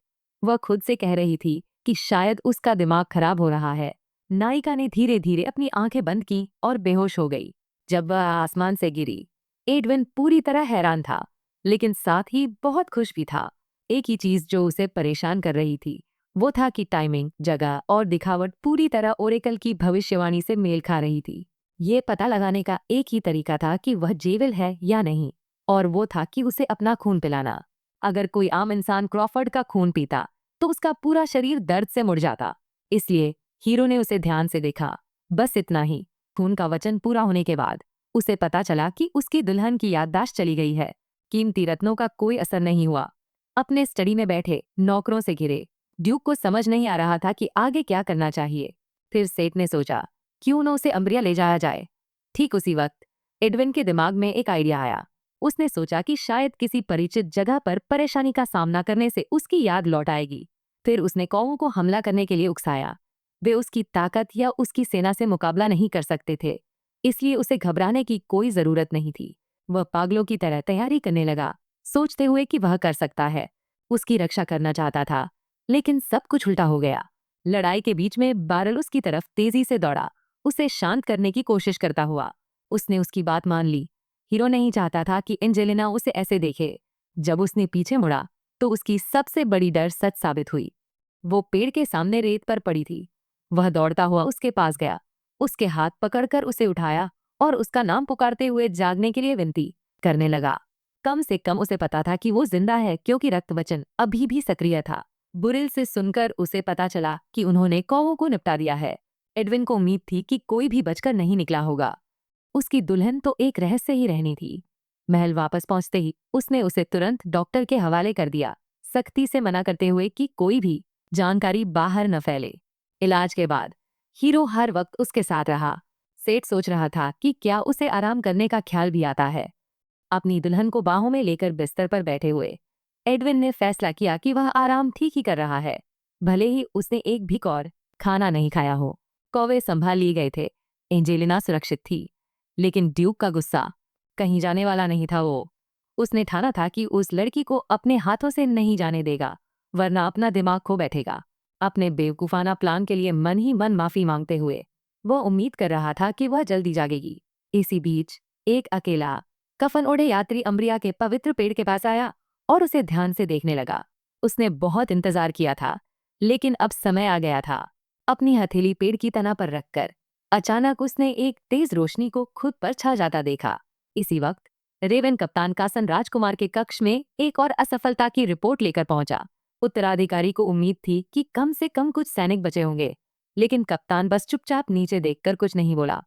वह खुद से कह रही थी कि शायद उसका दिमाग खराब हो रहा है। नायिका ने धीरे धीरे अपनी आंखें बंद की और बेहोश हो गई। जब वह आसमान से गिरी, एडविन पूरी तरह हैरान था, लेकिन साथ ही बहुत खुश भी था। एक ही चीज जो उसे परेशान कर रही थी वो था कि टाइमिंग, जगह और दिखावट पूरी तरह ओरेकल की भविष्यवाणी से मेल खा रही थी। ये पता लगाने का एक ही तरीका था कि वह जेविल है या नहीं, और वो था कि उसे अपना खून पिलाना। अगर कोई आम इंसान क्रॉफर्ड का खून पीता तो उसका पूरा शरीर दर्द से मुड़ जाता। इसलिए हीरो ने उसे ध्यान से देखा। बस इतना ही। खून का वचन पूरा होने के बाद उसे पता चला कि उसकी दुल्हन की याददाश्त चली गई है। कीमती रत्नों का कोई असर नहीं हुआ। अपने स्टडी में बैठे नौकरों से घिरे ड्यूक को समझ नहीं आ रहा था कि आगे क्या करना चाहिए। फिर सेठ ने सोचा, क्यों न उसे अम्ब्रिया ले जाया जाए। ठीक उसी वक्त एडविन के दिमाग में एक आइडिया आया। उसने सोचा कि शायद किसी परिचित जगह पर परेशानी का सामना करने से उसकी याद लौट आएगी। फिर उसने कौवों को हमला करने के लिए उकसाया। वे उसकी ताकत या उसकी सेना से मुकाबला नहीं कर सकते थे, इसलिए उसे घबराने की कोई जरूरत नहीं थी। वह पागलों की तरह तैयारी करने लगा, सोचते हुए कि वह कर सकता है। उसकी रक्षा करना चाहता था, लेकिन सब कुछ उल्टा हो गया। लड़ाई के बीच में बारल उसकी तरफ तेजी से दौड़ा, उसे शांत करने की कोशिश करता हुआ। उसने उसकी बात मान ली। हीरो नहीं चाहता था कि एंजेलिना उसे ऐसे देखे। जब उसने पीछे मुड़ा तो उसकी सबसे बड़ी डर सच साबित हुई। वो पेड़ के सामने रेत पर पड़ी थी। वह दौड़ता हुआ उसके पास गया, उसके हाथ पकड़कर उसे उठाया और उसका नाम पुकारते हुए जागने के लिए विनती करने लगा। कम से कम उसे पता था कि वो जिंदा है, क्योंकि रक्तवचन अभी भी सक्रिय था। बुरिल से सुनकर उसे पता चला कि उन्होंने कौवों को निपटा दिया है। एडविन को उम्मीद थी कि कोई भी बचकर नहीं निकला होगा। उसकी दुल्हन तो एक रहस्य ही रहनी थी। महल वापस पहुंचते ही उसने उसे तुरंत डॉक्टर के हवाले कर दिया, सख्ती से मना करते हुए कि कोई भी जानकारी बाहर न फैले। इलाज के बाद हीरो हर वक्त उसके साथ रहा। सेठ सोच रहा था कि क्या उसे आराम करने का ख्याल भी आता है। अपनी दुल्हन को बाहों में लेकर बिस्तर पर बैठे हुए एडविन ने फैसला किया कि वह आराम ठीक ही कर रहा है, भले ही उसने एक भी और खाना नहीं खाया हो। कौवे संभाल लिए गए थे, एंजेलिना सुरक्षित थी, लेकिन ड्यूक का गुस्सा कहीं जाने वाला नहीं था। उसने ठाना था कि उस लड़की को अपने हाथों से नहीं जाने देगा, वरना अपना दिमाग खो बैठेगा। अपने बेवकूफाना प्लान के लिए मन ही मन माफी मांगते हुए वह उम्मीद कर रहा था कि वह जल्दी जागेगी। इसी बीच एक अकेला कफन ओढ़े यात्री अम्ब्रिया के पवित्र पेड़ के पास आया और उसे ध्यान से देखने लगा। उसने बहुत इंतजार किया था, लेकिन अब समय आ गया था। अपनी हथेली पेड़ की तना पर रखकर अचानक उसने एक तेज रोशनी को खुद पर छा जाता देखा। इसी वक्त रेवन कप्तान कासन राजकुमार के कक्ष में एक और असफलता की रिपोर्ट लेकर पहुंचा। उत्तराधिकारी को उम्मीद थी कि कम से कम कुछ सैनिक बचे होंगे, लेकिन कप्तान बस चुपचाप नीचे देखकर कुछ नहीं बोला।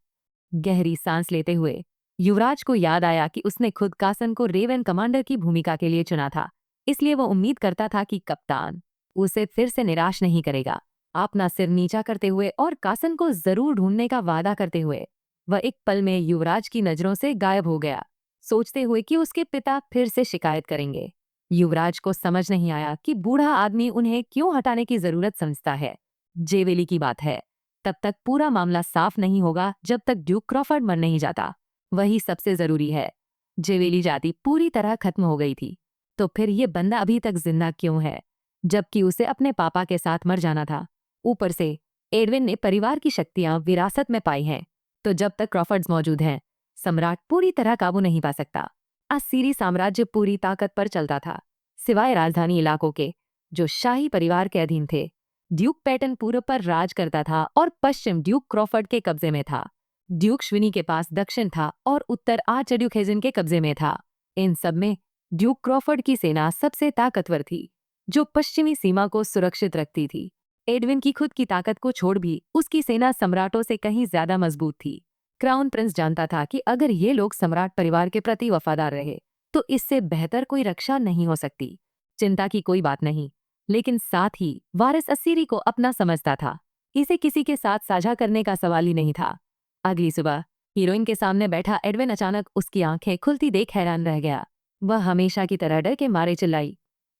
गहरी सांस लेते हुए युवराज को याद आया कि उसने खुद कासन को रेवन कमांडर की भूमिका के लिए चुना था, इसलिए वो उम्मीद करता था कि कप्तान उसे फिर से निराश नहीं करेगा। अपना सिर नीचा करते हुए और कासन को जरूर ढूंढने का वादा करते हुए वह एक पल में युवराज की नजरों से गायब हो गया, सोचते हुए कि उसके पिता फिर से शिकायत करेंगे। युवराज को समझ नहीं आया कि बूढ़ा आदमी उन्हें क्यों हटाने की जरूरत समझता है। जेवेली की बात है, तब तक पूरा मामला साफ नहीं होगा जब तक ड्यूक क्रॉफर्ड मर नहीं जाता। वही सबसे जरूरी है। जेवेली जाति पूरी तरह खत्म हो गई थी, तो फिर ये बंदा अभी तक जिंदा क्यों है, जबकि उसे अपने पापा के साथ मर जाना था। ऊपर से एडविन ने परिवार की शक्तियां विरासत में पाई हैं, तो जब तक क्रॉफर्ड्स मौजूद हैं, सम्राट पूरी तरह काबू नहीं पा सकता। असीरी साम्राज्य पूरी ताकत पर चलता था, सिवाय राजधानी इलाकों के, जो शाही परिवार के अधीन थे। ड्यूक पैटर्न पूर्व पर राज करता था और पश्चिम ड्यूक क्रॉफर्ड के कब्जे में था। ड्यूक श्विनी के पास दक्षिण था और उत्तर आर्चड्यूक हेजन के कब्जे में था। इन सब में ड्यूक क्रॉफर्ड की सेना सबसे ताकतवर थी, जो पश्चिमी सीमा को सुरक्षित रखती थी। एडविन की खुद की ताकत को छोड़ भी उसकी सेना सम्राटों से कहीं ज्यादा मजबूत थी। क्राउन प्रिंस जानता था कि अगर ये लोग सम्राट परिवार के प्रति वफादार रहे तो इससे बेहतर कोई रक्षा नहीं हो सकती। चिंता की कोई बात नहीं, लेकिन साथ ही वारिस असीरी को अपना समझता था। इसे किसी के साथ साझा करने का सवाल ही नहीं था। अगली सुबह हीरोइन के सामने बैठा एडविन अचानक उसकी आंखें खुलती देख हैरान रह गया। वह हमेशा की तरह डर के मारे चिल्लाई।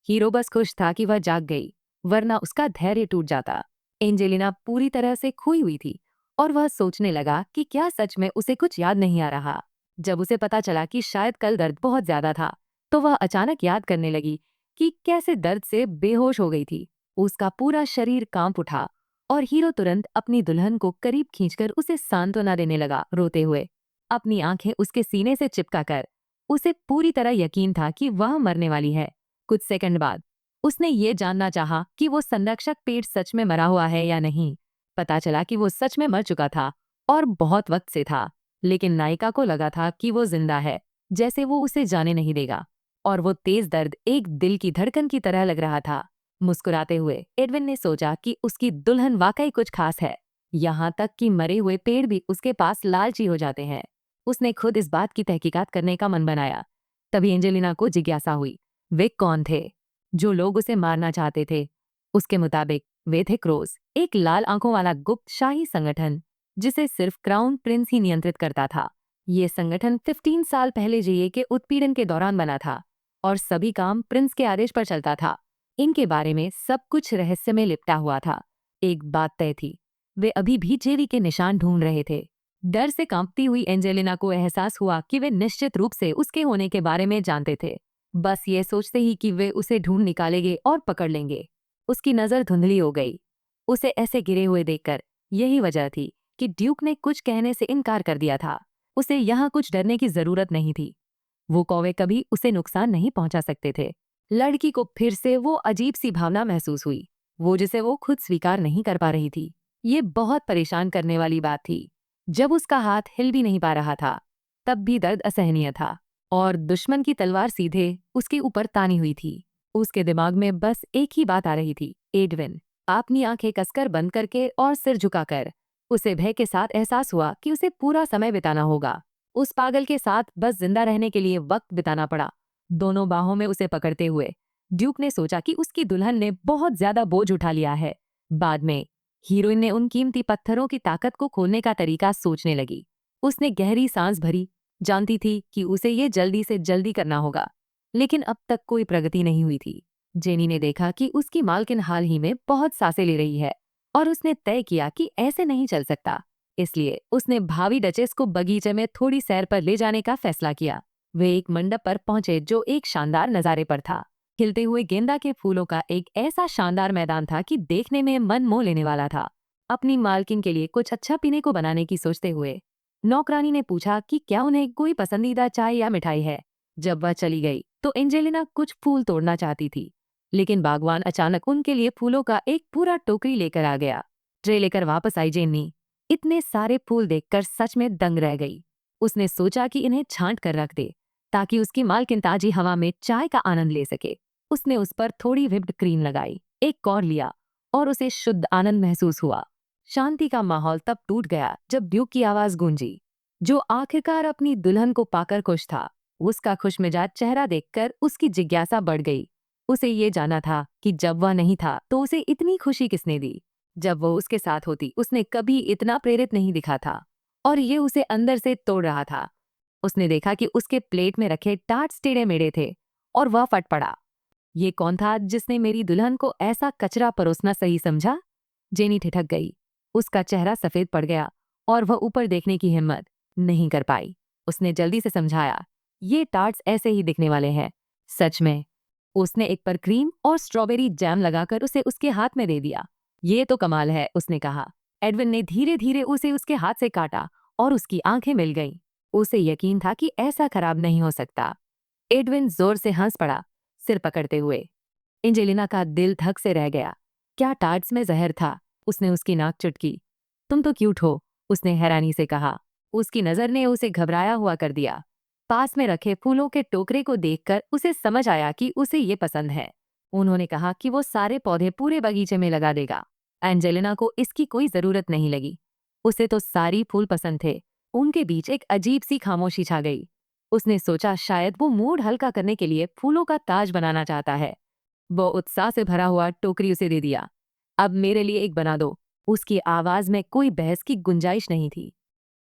हीरो बस खुश था कि वह जाग गई, वरना उसका धैर्य टूट जाता। एंजेलिना पूरी तरह से खोई हुई थी और वह सोचने लगा कि क्या सच में उसे कुछ याद नहीं आ रहा। जब उसे पता चला कि शायद कल दर्द बहुत ज्यादा था, तो वह अचानक याद करने लगी कि कैसे दर्द से बेहोश हो गई थी। उसका पूरा शरीर कांप उठा और हीरो तुरंत अपनी दुल्हन को करीब खींचकर उसे सांत्वना देने लगा, रोते हुए अपनी आंखें उसके सीने से चिपका कर उसे पूरी तरह यकीन था कि वह मरने वाली है। कुछ सेकंड बाद उसने ये जानना चाहा कि वो संरक्षक पेड़ सच में मरा हुआ है या नहीं। पता चला कि वो सच में मर चुका था और बहुत वक्त से था, लेकिन नायिका को लगा था कि वो जिंदा है, जैसे वो उसे जाने नहीं देगा। और वो तेज दर्द एक दिल की धड़कन की तरह लग रहा था। मुस्कुराते हुए एडविन ने सोचा कि उसकी दुल्हन वाकई कुछ खास है, यहाँ तक कि मरे हुए पेड़ भी उसके पास लालची हो जाते हैं। उसने खुद इस बात की तहकीकात करने का मन बनाया। तभी एंजेलिना को जिज्ञासा हुई, वे कौन थे जो लोग उसे मारना चाहते थे? उसके मुताबिक वे थे क्रोज, एक लाल आंखों वाला गुप्त शाही संगठन जिसे सिर्फ क्राउन प्रिंस ही नियंत्रित करता था। ये संगठन 15 साल पहले जेए के उत्पीड़न के दौरान बना था और सभी काम प्रिंस के आदेश पर चलता था। इनके बारे में सब कुछ रहस्य में लिपटा हुआ था। एक बात तय थी, वे अभी भी जेरी के निशान ढूंढ रहे थे। डर से कांपती हुई एंजेलिना को एहसास हुआ कि वे निश्चित रूप से उसके होने के बारे में जानते थे, बस ये सोचते ही कि वे उसे ढूंढ निकालेंगे और पकड़ लेंगे। उसकी नज़र धुंधली हो गई। उसे ऐसे गिरे हुए देखकर यही वजह थी कि ड्यूक ने कुछ कहने से इनकार कर दिया था। उसे यहाँ कुछ डरने की जरूरत नहीं थी। वो कौवे कभी उसे नुकसान नहीं पहुंचा सकते थे। लड़की को फिर से वो अजीब सी भावना महसूस हुई, वो जिसे वो खुद स्वीकार नहीं कर पा रही थी। ये बहुत परेशान करने वाली बात थी। जब उसका हाथ हिल भी नहीं पा रहा था, तब भी दर्द असहनीय था और दुश्मन की तलवार सीधे उसके ऊपर तानी हुई थी। उसके दिमाग में बस एक ही बात आ रही थी, एडविन। अपनी आंखें कसकर बंद करके और सिर झुकाकर उसे भय के साथ एहसास हुआ कि उसे पूरा समय बिताना होगा। उस पागल के साथ बस जिंदा रहने के लिए वक्त बिताना पड़ा। दोनों बाहों में उसे पकड़ते हुए ड्यूक ने सोचा कि उसकी दुल्हन ने बहुत ज्यादा बोझ उठा लिया है। बाद में हीरोइन ने उन कीमती पत्थरों की ताकत को खोलने का तरीका सोचने लगी। उसने गहरी सांस भरी, जानती थी कि उसे ये जल्दी से जल्दी करना होगा, लेकिन अब तक कोई प्रगति नहीं हुई थी। जेनी ने देखा कि उसकी मालकिन हाल ही में बहुत सांसें ले रही है और उसने तय किया कि ऐसे नहीं चल सकता। इसलिए उसने भावी डचेस को बगीचे में थोड़ी सैर पर ले जाने का फैसला किया। वे एक मंडप पर पहुंचे जो एक शानदार नजारे पर था। खिलते हुए गेंदा के फूलों का एक ऐसा शानदार मैदान था कि देखने में मन मोह लेने वाला था। अपनी मालकिन के लिए कुछ अच्छा पीने को बनाने की सोचते हुए नौकरानी ने पूछा कि क्या उन्हें कोई पसंदीदा चाय या मिठाई है। जब वह चली गई तो एंजेलिना कुछ फूल तोड़ना चाहती थी, लेकिन बागवान अचानक उनके लिए फूलों का एक पूरा टोकरी लेकर आ गया। ट्रे लेकर वापस आई जेन्नी इतने सारे फूल देखकर सच में दंग रह गई। उसने सोचा कि इन्हें छांट कर रख दे ताकि उसकी मालकिन ताजी हवा में चाय का आनंद ले सके। उसने उस पर थोड़ी व्हिप्ड क्रीम लगाई, एक कौर लिया और उसे शुद्ध आनंद महसूस हुआ। शांति का माहौल तब टूट गया जब ड्यूक की आवाज गूंजी, जो आखिरकार अपनी दुल्हन को पाकर खुश था। उसका खुशमिजाज चेहरा देखकर उसकी जिज्ञासा बढ़ गई। उसे ये जाना था कि जब वह नहीं था तो उसे इतनी खुशी किसने दी। जब वो उसके साथ होती उसने कभी इतना प्रेरित नहीं दिखा था और ये उसे अंदर से तोड़ रहा था। उसने देखा कि उसके प्लेट में रखे टार्ट्स टेढ़े मेढ़े थे और वह फट पड़ा। ये कौन था जिसने मेरी दुल्हन को ऐसा कचरा परोसना सही समझा? जेनी ठिठक गई। उसका चेहरा सफेद पड़ गया और वह ऊपर देखने की हिम्मत नहीं कर पाई। उसने जल्दी से समझाया, ये टार्ट्स ऐसे ही दिखने वाले हैं। सच में। उसने एक पर क्रीम और स्ट्रॉबेरी जैम लगाकर उसे उसके हाथ में दे दिया। ये तो कमाल है, उसने कहा। एडविन ने धीरे धीरे उसे उसके हाथ से काटा और उसकी आंखें मिल गईं। उसे यकीन था कि ऐसा खराब नहीं हो सकता। एडविन जोर से हंस पड़ा, सिर पकड़ते हुए। एंजेलिना का दिल धक से रह गया। क्या टार्ट्स में जहर था? उसने उसकी नाक चुटकी। तुम तो क्यूट हो, उसने हैरानी से कहा। उसकी नजर ने उसे घबराया हुआ कर दिया। पास में रखे फूलों के टोकरे को देखकर उसे समझ आया कि उसे ये पसंद है। उन्होंने कहा कि वो सारे पौधे पूरे बगीचे में लगा देगा। एंजेलिना को इसकी कोई जरूरत नहीं लगी। उसे तो सारी फूल पसंद थे। उनके बीच एक अजीब सी खामोशी छा गई। उसने सोचा शायद वो मूड हल्का करने के लिए फूलों का ताज बनाना चाहता है। वो उत्साह से भरा हुआ टोकरी उसे दे दिया। अब मेरे लिए एक बना दो। उसकी आवाज में कोई बहस की गुंजाइश नहीं थी।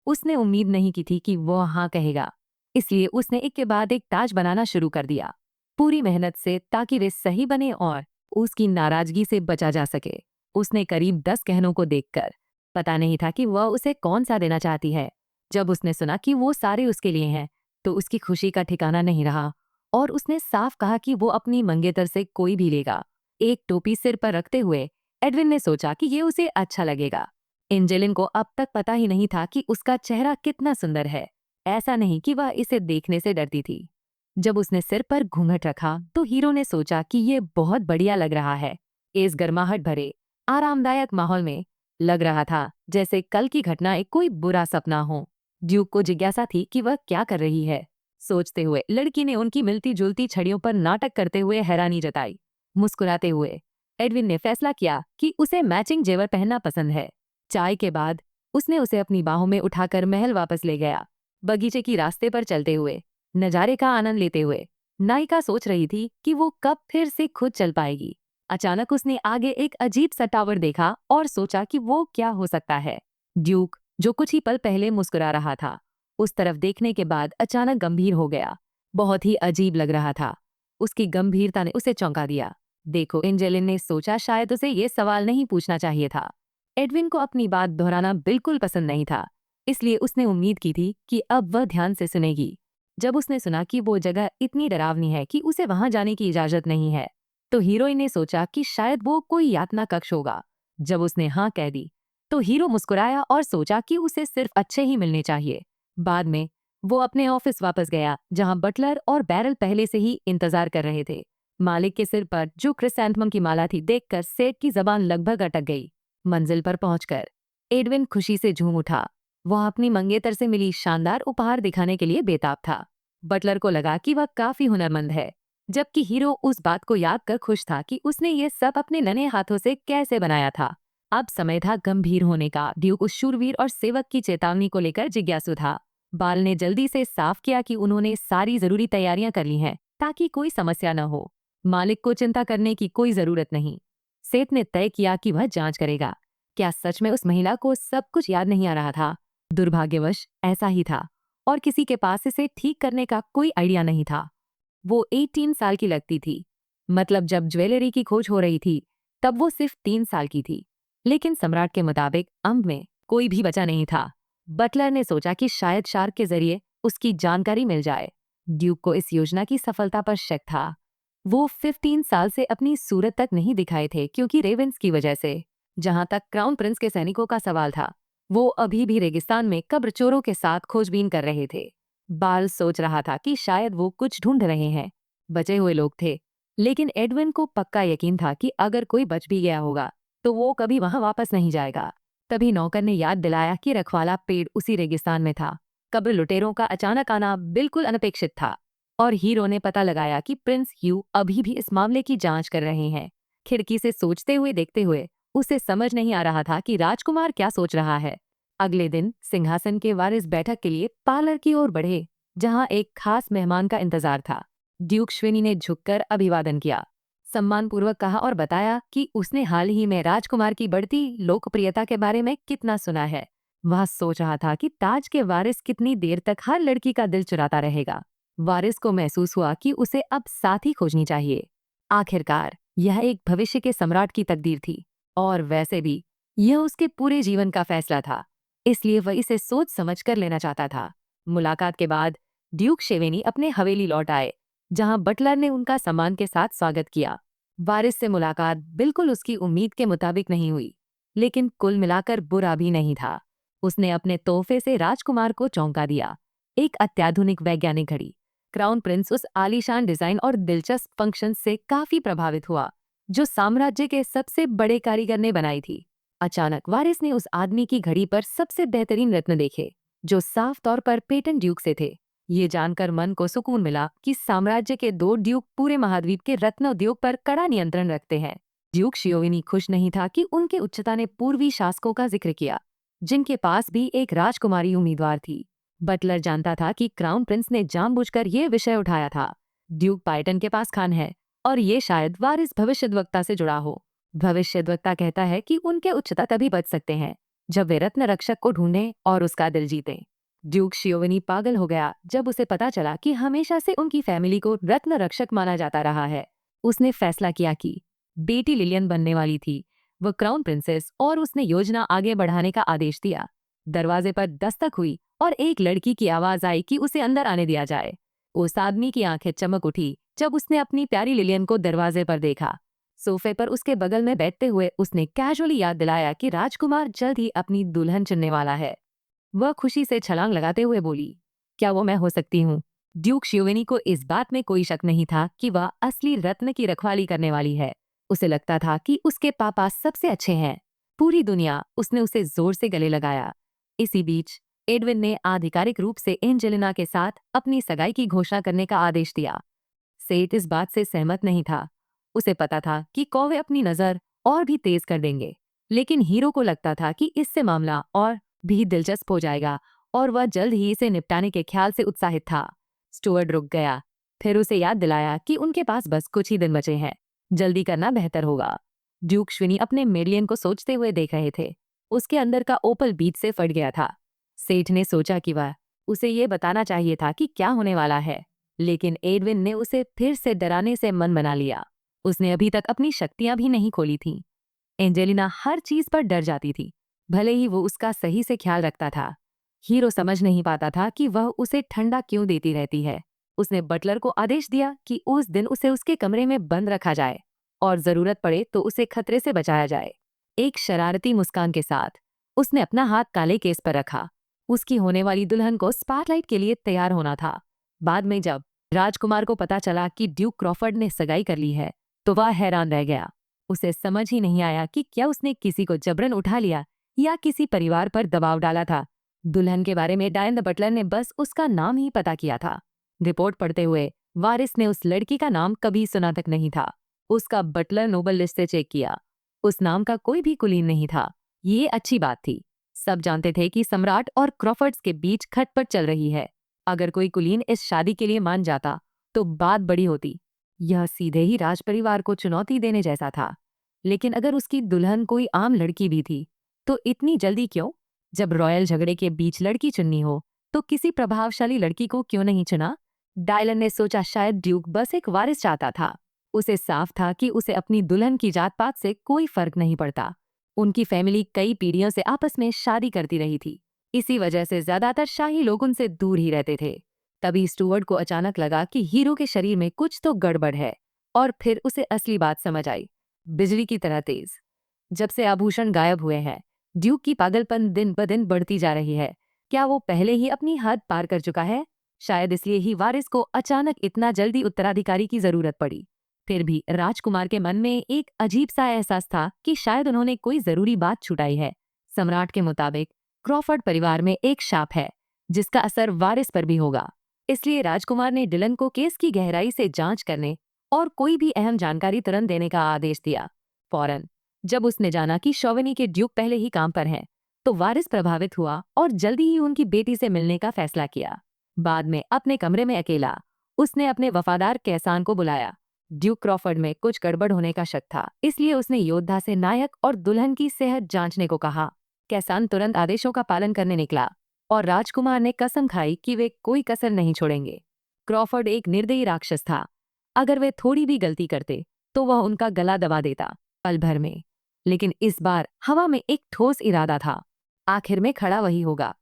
उसने उम्मीद नहीं की थी कि वो हाँ कहेगा, इसलिए उसने एक के बाद एक ताज बनाना शुरू कर दिया, पूरी मेहनत से, ताकि वे सही बने और उसकी नाराजगी से बचा जा सके। उसने करीब 10 गहनों को देखकर पता नहीं था कि वह उसे कौन सा देना चाहती है। जब उसने सुना कि वो सारे उसके लिए हैं, तो उसकी खुशी का ठिकाना नहीं रहा और उसने साफ कहा कि वो अपनी मंगेतर से कोई भी लेगा। एक टोपी सिर पर रखते हुए एडविन ने सोचा कि ये उसे अच्छा लगेगा। एंजेलिन को अब तक पता ही नहीं था कि उसका चेहरा कितना सुंदर है। ऐसा नहीं कि वह इसे देखने से डरती थी। जब उसने सिर पर घूंघट रखा तो हीरो ने सोचा कि ये बहुत बढ़िया लग रहा है। इस गर्माहट भरे आरामदायक माहौल में लग रहा था जैसे कल की घटना एक कोई बुरा सपना हो। ड्यूक को जिज्ञासा थी कि वह क्या कर रही है। सोचते हुए लड़की ने उनकी मिलती जुलती छड़ियों पर नाटक करते हुए हैरानी जताई। मुस्कुराते हुए एडविन ने फैसला किया कि उसे मैचिंग जेवर पहनना पसंद है। चाय के बाद उसने उसे अपनी बाहों में उठाकर महल वापस ले गया। बगीचे की रास्ते पर चलते हुए नजारे का आनंद लेते हुए नायिका सोच रही थी कि वो कब फिर से खुद चल पाएगी। अचानक उसने आगे एक अजीब सा टावर देखा और सोचा कि वो क्या हो सकता है। ड्यूक, जो कुछ ही पल पहले मुस्कुरा रहा था, उस तरफ देखने के बाद अचानक गंभीर हो गया। बहुत ही अजीब लग रहा था। उसकी गंभीरता ने उसे चौंका दिया। देखो, एंजेलिन ने सोचा शायद उसे ये सवाल नहीं पूछना चाहिए था। एडविन को अपनी बात दोहराना बिल्कुल पसंद नहीं था, इसलिए उसने उम्मीद की थी कि अब वह ध्यान से सुनेगी। जब उसने सुना कि वो जगह इतनी डरावनी है कि उसे वहां जाने की इजाजत नहीं है, तो हीरोइन ने सोचा कि शायद वो कोई यातना कक्ष होगा। जब उसने हाँ कह दी तो हीरो मुस्कुराया और सोचा कि उसे सिर्फ अच्छे ही मिलने चाहिए। बाद में वो अपने ऑफिस वापस गया, जहां बटलर और बैरल पहले से ही इंतजार कर रहे थे। मालिक के सिर पर जो क्रिसैंथमम की माला थी देखकर सेठ की जबान लगभग अटक गई। मंजिल पर पहुंचकर एडविन खुशी से झूम उठा। वह अपनी मंगेतर से मिली शानदार उपहार दिखाने के लिए बेताब था। बटलर को लगा कि वह काफी हुनरमंद है, जबकि हीरो उस बात को याद कर खुश था कि उसने ये सब अपने नन्हे हाथों से कैसे बनाया था। अब समय था गंभीर होने का। ड्यूक उस शूरवीर और सेवक की चेतावनी को लेकर जिज्ञासु था। बाल ने जल्दी से साफ किया कि उन्होंने सारी जरूरी तैयारियां कर ली हैं ताकि कोई समस्या न हो। मालिक को चिंता करने की कोई जरूरत नहीं। सेठ ने तय किया कि वह जांच करेगा। क्या सच में उस महिला को सब कुछ याद नहीं आ रहा था? दुर्भाग्यवश ऐसा ही था, और किसी के पास इसे ठीक करने का कोई आइडिया नहीं था। वो 18 साल की लगती थी। मतलब जब ज्वेलरी की खोज हो रही थी तब वो सिर्फ 3 साल की थी। लेकिन सम्राट के मुताबिक अम्ब में कोई भी बचा नहीं था। बटलर ने सोचा कि शायद शार्क के जरिए उसकी जानकारी मिल जाए। ड्यूक को इस योजना की सफलता पर शक था। वो 15 साल से अपनी सूरत तक नहीं दिखाए थे क्योंकि रेवेंस की वजह से। जहां तक क्राउन प्रिंस के सैनिकों का सवाल था, वो अभी भी रेगिस्तान में कब्र चोरों के साथ खोजबीन कर रहे थे। बाल सोच रहा था कि शायद वो कुछ ढूंढ रहे हैं। बचे हुए लोग थे, लेकिन एडविन को पक्का यकीन था कि अगर कोई बच भी गया होगा तो वो कभी वहां वापस नहीं जाएगा। तभी नौकर ने याद दिलाया कि रखवाला पेड़ उसी रेगिस्तान में था। कब्र लुटेरों का अचानक आना बिल्कुल अनपेक्षित था, और हीरो ने पता लगाया कि प्रिंस ह्यू अभी भी इस मामले की जांच कर रहे हैं। खिड़की से सोचते हुए देखते हुए उसे समझ नहीं आ रहा था कि राजकुमार क्या सोच रहा है। अगले दिन सिंहासन के वारिस बैठक के लिए पार्लर की ओर बढ़े, जहां एक खास मेहमान का इंतजार था। ड्यूक श्वेनी ने झुककर अभिवादन किया, सम्मानपूर्वक कहा और बताया कि उसने हाल ही में राजकुमार की बढ़ती लोकप्रियता के बारे में कितना सुना है। वह सोच रहा था कि ताज के वारिस कितनी देर तक हर लड़की का दिल चुराता रहेगा। वारिस को महसूस हुआ कि उसे अब साथी खोजनी चाहिए। आखिरकार यह एक भविष्य के सम्राट की तकदीर थी, और वैसे भी यह उसके पूरे जीवन का फैसला था, इसलिए वह इसे सोच समझ कर लेना चाहता था। मुलाकात के बाद ड्यूक शेवेनी अपने हवेली लौट आए, जहां बटलर ने उनका सम्मान के साथ स्वागत किया। वारिस से मुलाकात बिल्कुल उसकी उम्मीद के मुताबिक नहीं हुई, लेकिन कुल मिलाकर बुरा भी नहीं था। उसने अपने तोहफे से राजकुमार को चौंका दिया, एक अत्याधुनिक वैज्ञानिक घड़ी। क्राउन प्रिंस उस आलीशान डिजाइन और दिलचस्प फंक्शन से काफी प्रभावित हुआ, जो साम्राज्य के सबसे बड़े कारीगर ने बनाई थी। अचानक वारिस ने उस आदमी की घड़ी पर सबसे बेहतरीन रत्न देखे, जो साफ तौर पर पेटन ड्यूक से थे। ये जानकर मन को सुकून मिला कि साम्राज्य के 2 ड्यूक पूरे महाद्वीप के रत्न उद्योग पर कड़ा नियंत्रण रखते हैं। ड्यूक शियोविनी खुश नहीं था कि उनके उच्चता ने पूर्वी शासकों का जिक्र किया, जिनके पास भी एक राजकुमारी उम्मीदवार थी। बटलर जानता था कि क्राउन प्रिंस ने जानबूझकर ये विषय उठाया था। ड्यूक पाइटन के पास खान है, और ये शायद वारिस भविष्यद्वक्ता से जुड़ा हो। भविष्यद्वक्ता कहता है कि उनके उच्चता तभी बच सकते हैं जब वे रत्न रक्षक को ढूंढें और उसका दिल जीतें। ड्यूक शियोवनी पागल हो गया जब उसे पता चला कि हमेशा से उनकी फैमिली को रत्न रक्षक माना जाता रहा है। उसने फैसला किया कि बेटी लिलियन बनने वाली थी, वह क्राउन प्रिंसेस, और उसने योजना आगे बढ़ाने का आदेश दिया। दरवाजे पर दस्तक हुई और एक लड़की की आवाज आई कि उसे अंदर आने दिया जाए। उस आदमी की आंखें चमक उठी जब उसने अपनी प्यारी लिलियन को दरवाजे पर देखा। सोफे पर उसके बगल में बैठते हुए उसने कैजुअली याद दिलाया कि राजकुमार जल्द ही अपनी दुल्हन चुनने वाला है। वह खुशी से छलांग लगाते हुए बोली, क्या वो मैं हो सकती हूँ? ड्यूक शियोवेनी को इस बात में कोई शक नहीं था कि वह असली रत्न की रखवाली करने वाली है। उसे लगता था कि उसके पापा सबसे अच्छे हैं। पूरी दुनिया उसने उसे जोर से गले लगाया। इसी बीच एडविन ने आधिकारिक रूप से एंजेलिना के साथ अपनी सगाई की घोषणा करने का आदेश दिया। सेठ इस बात से सहमत नहीं था। उसे पता था कि कौवे अपनी नजर और भी तेज कर देंगे, लेकिन हीरो को लगता था कि इससे मामला और भी दिलचस्प हो जाएगा और वह जल्द ही इसे निपटाने के ख्याल से उत्साहित था। स्टुअर्ट रुक गया, फिर उसे याद दिलाया कि उनके पास बस कुछ ही दिन बचे हैं। जल्दी करना बेहतर होगा। ड्यूक श्विनी अपने मेडलियन को सोचते हुए देख रहे थे। उसके अंदर का ओपल बीच से फट गया था। सेठ ने सोचा कि वह उसे ये बताना चाहिए था कि क्या होने वाला है, लेकिन एडविन ने उसे फिर से डराने से मन बना लिया। उसने अभी तक अपनी शक्तियां भी नहीं खोली थीं। एंजेलिना हर चीज पर डर जाती थी, भले ही वो उसका सही से ख्याल रखता था। हीरो समझ नहीं पाता था कि वह उसे ठंडा क्यों देती रहती है। उसने बटलर को आदेश दिया कि उस दिन उसे उसके कमरे में बंद रखा जाए और जरूरत पड़े तो उसे खतरे से बचाया जाए। एक शरारती मुस्कान के साथ उसने अपना हाथ काले केस पर रखा। उसकी होने वाली दुल्हन को स्पॉटलाइट के लिए तैयार होना था। बाद में जब राजकुमार को पता चला कि ड्यूक क्रॉफर्ड ने सगाई कर ली है, तो वह हैरान रह गया। उसे समझ ही नहीं आया कि क्या उसने किसी को जबरन उठा लिया या किसी परिवार पर दबाव डाला था। दुल्हन के बारे में डायन द बटलर ने बस उसका नाम ही पता किया था। रिपोर्ट पढ़ते हुए वारिस ने उस लड़की का नाम कभी सुना तक नहीं था। उसका बटलर नोबल लिस्ट से चेक किया। उस नाम का कोई भी कुलीन नहीं था। ये अच्छी बात थी। सब जानते थे कि सम्राट और क्रॉफर्ड्स के बीच खटपट चल रही है। अगर कोई कुलीन इस शादी के लिए मान जाता तो बात बड़ी होती। यह सीधे ही राजपरिवार को चुनौती देने जैसा था। लेकिन अगर उसकी दुल्हन कोई आम लड़की भी थी तो इतनी जल्दी क्यों? जब रॉयल झगड़े के बीच लड़की चुननी हो तो किसी प्रभावशाली लड़की को क्यों नहीं चुना? डायलन ने सोचा शायद ड्यूक बस एक वारिस चाहता था। उसे साफ था कि उसे अपनी दुल्हन की जात पात से कोई फर्क नहीं पड़ता। उनकी फैमिली कई पीढ़ियों से आपस में शादी करती रही थी। इसी वजह से ज्यादातर शाही लोग उनसे दूर ही रहते थे। तभी स्टुअर्ट को अचानक लगा कि हीरो के शरीर में कुछ तो गड़बड़ है, और फिर उसे असली बात समझ आई। बिजली की तरह तेज। जब से आभूषण गायब हुए हैं, ड्यूक की पागलपन दिन ब दिन बढ़ती जा रही है। क्या वो पहले ही अपनी हद पार कर चुका है? शायद इसलिए ही वारिस को अचानक इतना जल्दी उत्तराधिकारी की जरूरत पड़ी। फिर भी राजकुमार के मन में एक अजीब सा एहसास था कि शायद उन्होंने कोई जरूरी बात छुटाई है। सम्राट के मुताबिक क्रॉफर्ड परिवार में एक शाप है जिसका असर वारिस पर भी होगा। इसलिए राजकुमार ने डिलन को केस की गहराई से जांच करने और कोई भी अहम जानकारी तुरंत देने का आदेश दिया। फौरन जब उसने जाना कि शोवेनी के ड्यूक पहले ही काम पर हैं, तो वारिस प्रभावित हुआ और जल्दी ही उनकी बेटी से मिलने का फैसला किया। बाद में अपने कमरे में अकेला उसने अपने वफादार कैसान को बुलाया। ड्यूक क्रॉफर्ड में कुछ गड़बड़ होने का शक था, इसलिए उसने योद्धा से नायक और दुल्हन की सेहत जांचने को कहा। कैसान तुरंत आदेशों का पालन करने निकला और राजकुमार ने कसम खाई कि वे कोई कसर नहीं छोड़ेंगे। क्रॉफर्ड एक निर्दयी राक्षस था। अगर वे थोड़ी भी गलती करते तो वह उनका गला दबा देता, पल भर में। लेकिन इस बार हवा में एक ठोस इरादा था। आखिर में खड़ा वही होगा।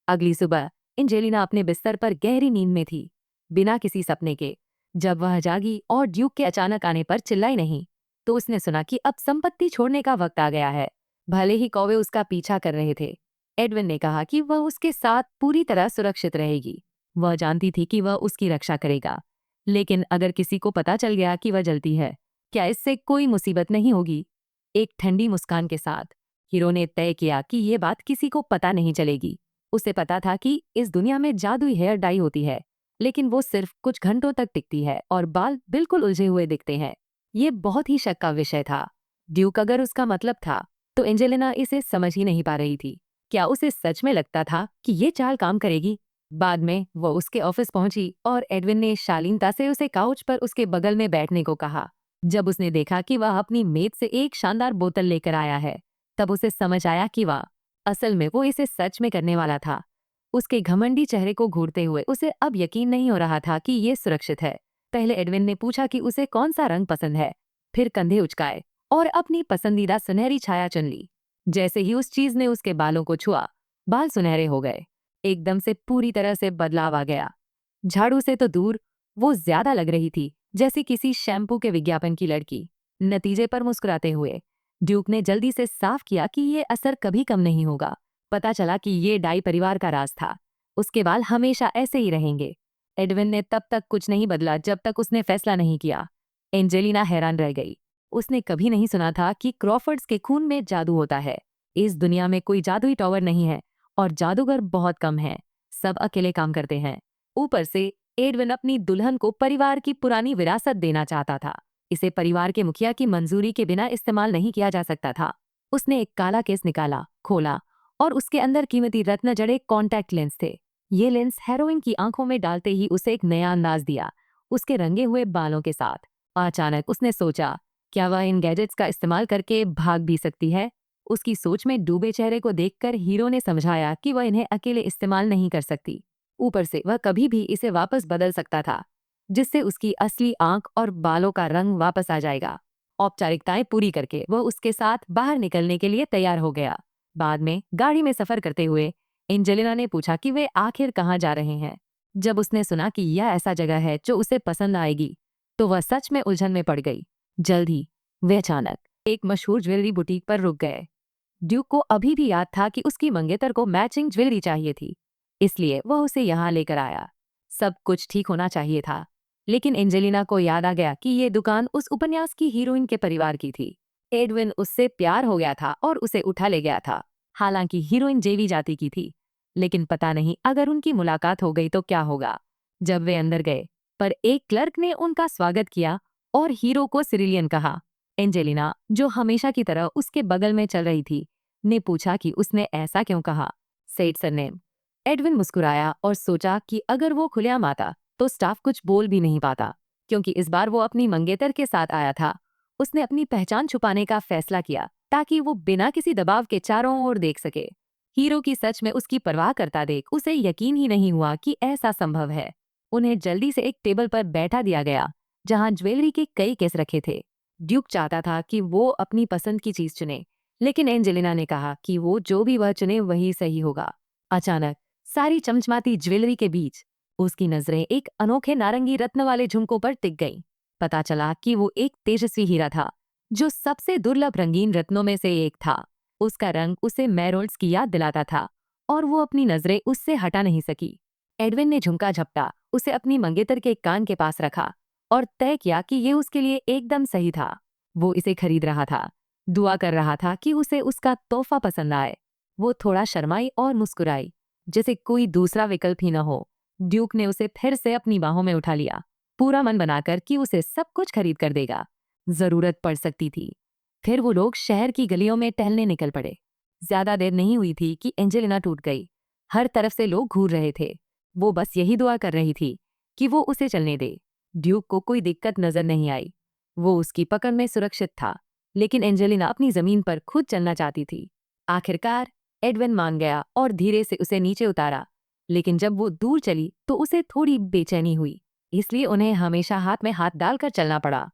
अगली सुबह एंजेलिना अपने बिस्तर पर गहरी नींद में थी, बिना किसी सपने के। जब वह जागी और ड्यूक के अचानक आने पर चिल्लाई नहीं, तो उसने सुना कि अब संपत्ति छोड़ने का वक्त आ गया है। भले ही कौवे उसका पीछा कर रहे थे, एडविन ने कहा कि वह उसके साथ पूरी तरह सुरक्षित रहेगी। वह जानती थी कि वह उसकी रक्षा करेगा। लेकिन अगर किसी को पता चल गया कि वह जलती है, क्या इससे कोई मुसीबत नहीं होगी? एक ठंडी मुस्कान के साथ हीरो ने तय किया कि ये बात किसी को पता नहीं चलेगी। उसे पता था कि इस दुनिया में जादुई हेयर डाई होती है, लेकिन वो सिर्फ कुछ घंटों तक टिकती है और बाल बिल्कुल उलझे हुए दिखते हैं। ये बहुत ही शक का विषय था। ड्यूक अगर उसका मतलब था, तो एंजेलिना इसे समझ ही नहीं पा रही थी। क्या उसे सच में लगता था कि ये चाल काम करेगी? बाद में वो उसके ऑफिस पहुंची और एडविन ने शालीनता से उसे काउच पर उसके बगल में बैठने को कहा। जब उसने देखा कि वह अपनी मेज से एक शानदार बोतल लेकर आया है, तब उसे समझ आया कि वह असल में वो इसे सच में करने वाला था। उसके घमंडी चेहरे को घूरते हुए उसे अब यकीन नहीं हो रहा था कि ये सुरक्षित है। पहले एडविन ने पूछा कि उसे कौन सा रंग पसंद है, फिर कंधे उचकाए और अपनी पसंदीदा सुनहरी छाया चुन ली। जैसे ही उस चीज ने उसके बालों को छुआ, बाल सुनहरे हो गए। एकदम से पूरी तरह से बदलाव आ गया। झाड़ू से तो दूर, वो ज्यादा लग रही थी जैसे किसी शैम्पू के विज्ञापन की लड़की। नतीजे पर मुस्कुराते हुए ड्यूक ने जल्दी से साफ किया कि ये असर कभी कम नहीं होगा। पता चला कि ये डाई परिवार का राज था। उसके बाल हमेशा ऐसे ही रहेंगे। एडविन ने तब तक कुछ नहीं बदला जब तक उसने फैसला नहीं किया। एंजेलिना हैरान रह गई। उसने कभी नहीं सुना था कि क्रॉफर्ड्स के खून में जादू होता है। इस दुनिया में कोई जादुई टॉवर नहीं है और जादूगर बहुत कम हैं। सब अकेले काम करते हैं। ऊपर से एडविन अपनी दुल्हन को परिवार की पुरानी विरासत देना चाहता था। इसे परिवार के मुखिया की मंजूरी के बिना इस्तेमाल नहीं किया जा सकता था। उसने एक काला केस निकाला, खोला और उसके अंदर कीमती रत्न जड़े कॉन्टैक्ट लेंस थे। ये लेंस हेरोइन की आंखों में डालते ही उसे एक नया अंदाज दिया, उसके रंगे हुए बालों के साथ। अचानक उसने सोचा, क्या वह इन गैजेट्स का इस्तेमाल करके भाग भी सकती है? उसकी सोच में डूबे चेहरे को देखकर हीरो ने समझाया कि वह इन्हें अकेले इस्तेमाल नहीं कर सकती। ऊपर से वह कभी भी इसे वापस बदल सकता था, जिससे उसकी असली आंख और बालों का रंग वापस आ जाएगा। औपचारिकताएं पूरी करके वह उसके साथ बाहर निकलने के लिए तैयार हो गया। बाद में गाड़ी में सफर करते हुए एंजेलिना ने पूछा कि वे आखिर कहाँ जा रहे हैं। जब उसने सुना कि यह ऐसा जगह है जो उसे पसंद आएगी, तो वह सच में उलझन में पड़ गई। जल्द ही वे अचानक एक मशहूर ज्वेलरी बुटीक पर रुक गए। ड्यूक को अभी भी याद था कि उसकी मंगेतर को मैचिंग ज्वेलरी चाहिए थी, इसलिए वह उसे यहाँ लेकर आया। सब कुछ ठीक होना चाहिए था, लेकिन एंजेलिना को याद आ गया कि ये दुकान उस उपन्यास की हीरोइन के परिवार की थी। एडविन उससे प्यार हो गया था और उसे उठा ले गया था। हालांकि हीरोइन जेवी जाति की थी, लेकिन पता नहीं अगर उनकी मुलाकात हो गई तो क्या होगा। जब वे अंदर गए, पर एक क्लर्क ने उनका स्वागत किया और हीरो को सिरिलियन कहा। एंजेलिना, जो हमेशा की तरह उसके बगल में चल रही थी, ने पूछा कि उसने ऐसा क्यों कहा। Said surname. एडविन मुस्कुराया और सोचा कि अगर वो खुलेआम आता तो स्टाफ कुछ बोल भी नहीं पाता, क्योंकि इस बार वो अपनी मंगेतर के साथ आया था। उसने अपनी पहचान छुपाने का फैसला किया ताकि वो बिना किसी दबाव के चारों ओर देख सके। हीरो की सच में उसकी परवाह करता देख उसे यकीन ही नहीं हुआ कि ऐसा संभव है। उन्हें जल्दी से एक टेबल पर बैठा दिया गया, जहां ज्वेलरी के कई केस रखे थे। ड्यूक चाहता था कि वो अपनी पसंद की चीज चुने, लेकिन एंजेलिना ने कहा कि वो जो भी वह चुने वही सही होगा। अचानक सारी चमचमाती ज्वेलरी के बीच उसकी नजरें एक अनोखे नारंगी रत्न वाले झुमकों पर टिक गईं। पता चला कि वो एक तेजस्वी हीरा था, जो सबसे दुर्लभ रंगीन रत्नों में से एक था। उसका रंग उसे मैरोल्ड्स की याद दिलाता था और वो अपनी नजरें उससे हटा नहीं सकी। एडविन ने झुमका झपटा, उसे अपनी मंगेतर के कान के पास रखा और तय किया कि ये उसके लिए एकदम सही था। वो इसे खरीद रहा था, दुआ कर रहा था कि उसे उसका तोहफा पसंद आए। वो थोड़ा शर्माई और मुस्कुराई, जैसे कोई दूसरा विकल्प ही न हो। ड्यूक ने उसे फिर से अपनी बाहों में उठा लिया, पूरा मन बनाकर कि उसे सब कुछ खरीद कर देगा। जरूरत पड़ सकती थी। फिर वो लोग शहर की गलियों में टहलने निकल पड़े। ज्यादा देर नहीं हुई थी कि एंजेलिना टूट गई। हर तरफ से लोग घूर रहे थे। वो बस यही दुआ कर रही थी कि वो उसे चलने दे। ड्यूक को कोई दिक्कत नजर नहीं आई। वो उसकी पकड़ में सुरक्षित था, लेकिन एंजेलिना अपनी जमीन पर खुद चलना चाहती थी। आखिरकार एडविन मान गया और धीरे से उसे नीचे उतारा, लेकिन जब वो दूर चली तो उसे थोड़ी बेचैनी हुई, इसलिए उन्हें हमेशा हाथ में हाथ डालकर चलना पड़ा।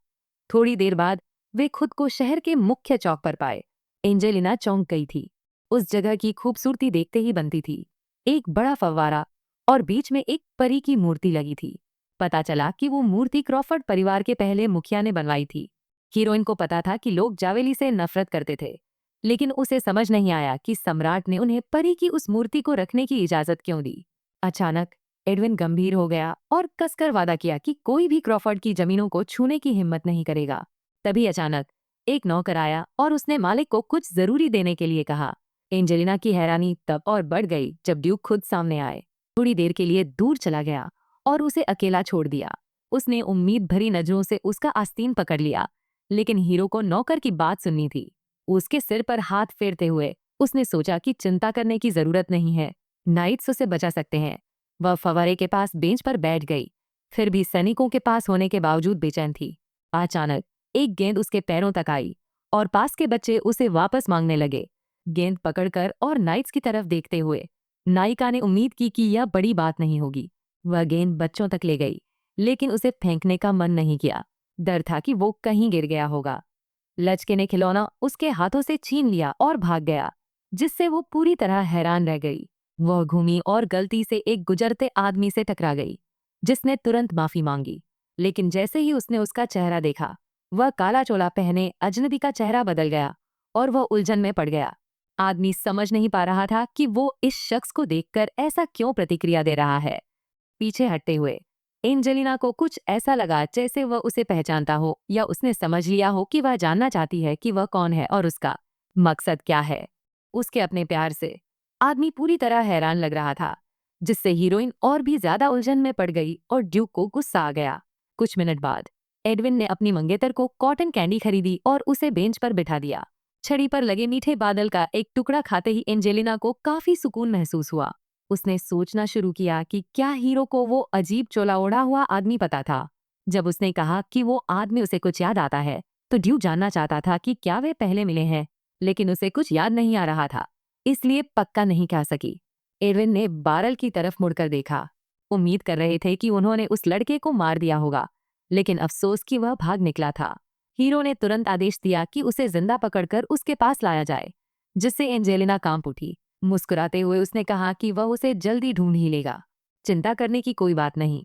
थोड़ी देर बाद वे खुद को शहर के मुख्य चौक पर पाए। एंजेलिना चौंक गई थी। उस जगह की खूबसूरती देखते ही बनती थी। एक बड़ा फव्वारा और बीच में एक परी की मूर्ति लगी थी। पता चला कि वो मूर्ति क्रॉफर्ड परिवार के पहले मुखिया ने बनवाई थी। हीरोइन को पता था कि लोग जावेली से नफरत करते थे, लेकिन उसे समझ नहीं आया कि सम्राट ने उन्हें परी की उस मूर्ति को रखने की इजाजत क्यों दी। अचानक एडविन गंभीर हो गया और कसकर वादा किया कि कोई भी क्रॉफर्ड की जमीनों को छूने की हिम्मत नहीं करेगा। तभी अचानक एक नौकर आया और उसने मालिक को कुछ जरूरी देने के लिए कहा। एंजेलिना की हैरानी तब और बढ़ गई जब ड्यूक खुद सामने आए। थोड़ी देर के लिए दूर चला गया और उसे अकेला छोड़ दिया। उसने उम्मीद भरी नजरों से उसका आस्तीन पकड़ लिया, लेकिन हीरो को नौकर की बात सुननी थी। उसके सिर पर हाथ फेरते हुए उसने सोचा कि चिंता करने की जरूरत नहीं है, नाइट्स उसे बचा सकते हैं। वह फव्वारे के पास बेंच पर बैठ गई, फिर भी सैनिकों के पास होने के बावजूद बेचैन थी। अचानक एक गेंद उसके पैरों तक आई और पास के बच्चे उसे वापस मांगने लगे। गेंद पकड़कर और नाइट्स की तरफ देखते हुए नायिका ने उम्मीद की कि यह बड़ी बात नहीं होगी। वह गेंद बच्चों तक ले गई, लेकिन उसे फेंकने का मन नहीं किया। डर था कि वो कहीं गिर गया होगा। लचके ने खिलौना उसके हाथों से छीन लिया और भाग गया, जिससे वो पूरी तरह हैरान रह गई। वह घूमी और गलती से एक गुजरते आदमी से टकरा गई, जिसने तुरंत माफी मांगी। लेकिन जैसे ही उसने उसका चेहरा देखा, वह काला चोला पहने अजनबी का चेहरा बदल गया और वह उलझन में पड़ गया। आदमी समझ नहीं पा रहा था कि वो इस शख्स को देखकर ऐसा क्यों प्रतिक्रिया दे रहा है। पीछे हटते हुए एंजेलिना को कुछ ऐसा लगा जैसे वह उसे पहचानता हो या उसने समझ लिया हो कि वह जानना चाहती है कि वह कौन है और उसका मकसद क्या है उसके अपने प्यार से। आदमी पूरी तरह हैरान लग रहा था, जिससे हीरोइन और भी ज्यादा उलझन में पड़ गई और ड्यूक को गुस्सा आ गया। कुछ मिनट बाद एडविन ने अपनी मंगेतर को कॉटन कैंडी खरीदी और उसे बेंच पर बिठा दिया। छड़ी पर लगे मीठे बादल का एक टुकड़ा खाते ही एंजेलिना को काफी सुकून महसूस हुआ। उसने सोचना शुरू किया कि क्या हीरो को वो अजीब चोला ओढ़ा हुआ आदमी पता था। जब उसने कहा कि वो आदमी उसे कुछ याद आता है, तो ड्यूक जानना चाहता था कि क्या वे पहले मिले हैं, लेकिन उसे कुछ याद नहीं आ रहा था, इसलिए पक्का नहीं कह सकी। एडविन ने बारल की तरफ मुड़कर देखा। उम्मीद कर रहे थे कि उन्होंने उस लड़के को मार दिया होगा, लेकिन अफसोस कि वह भाग निकला था। हीरो ने तुरंत आदेश दिया कि उसे जिंदा पकड़कर उसके पास लाया जाए, जिससे एंजेलिना कांप उठी। मुस्कुराते हुए उसने कहा कि वह उसे जल्दी ढूंढ ही लेगा, चिंता करने की कोई बात नहीं।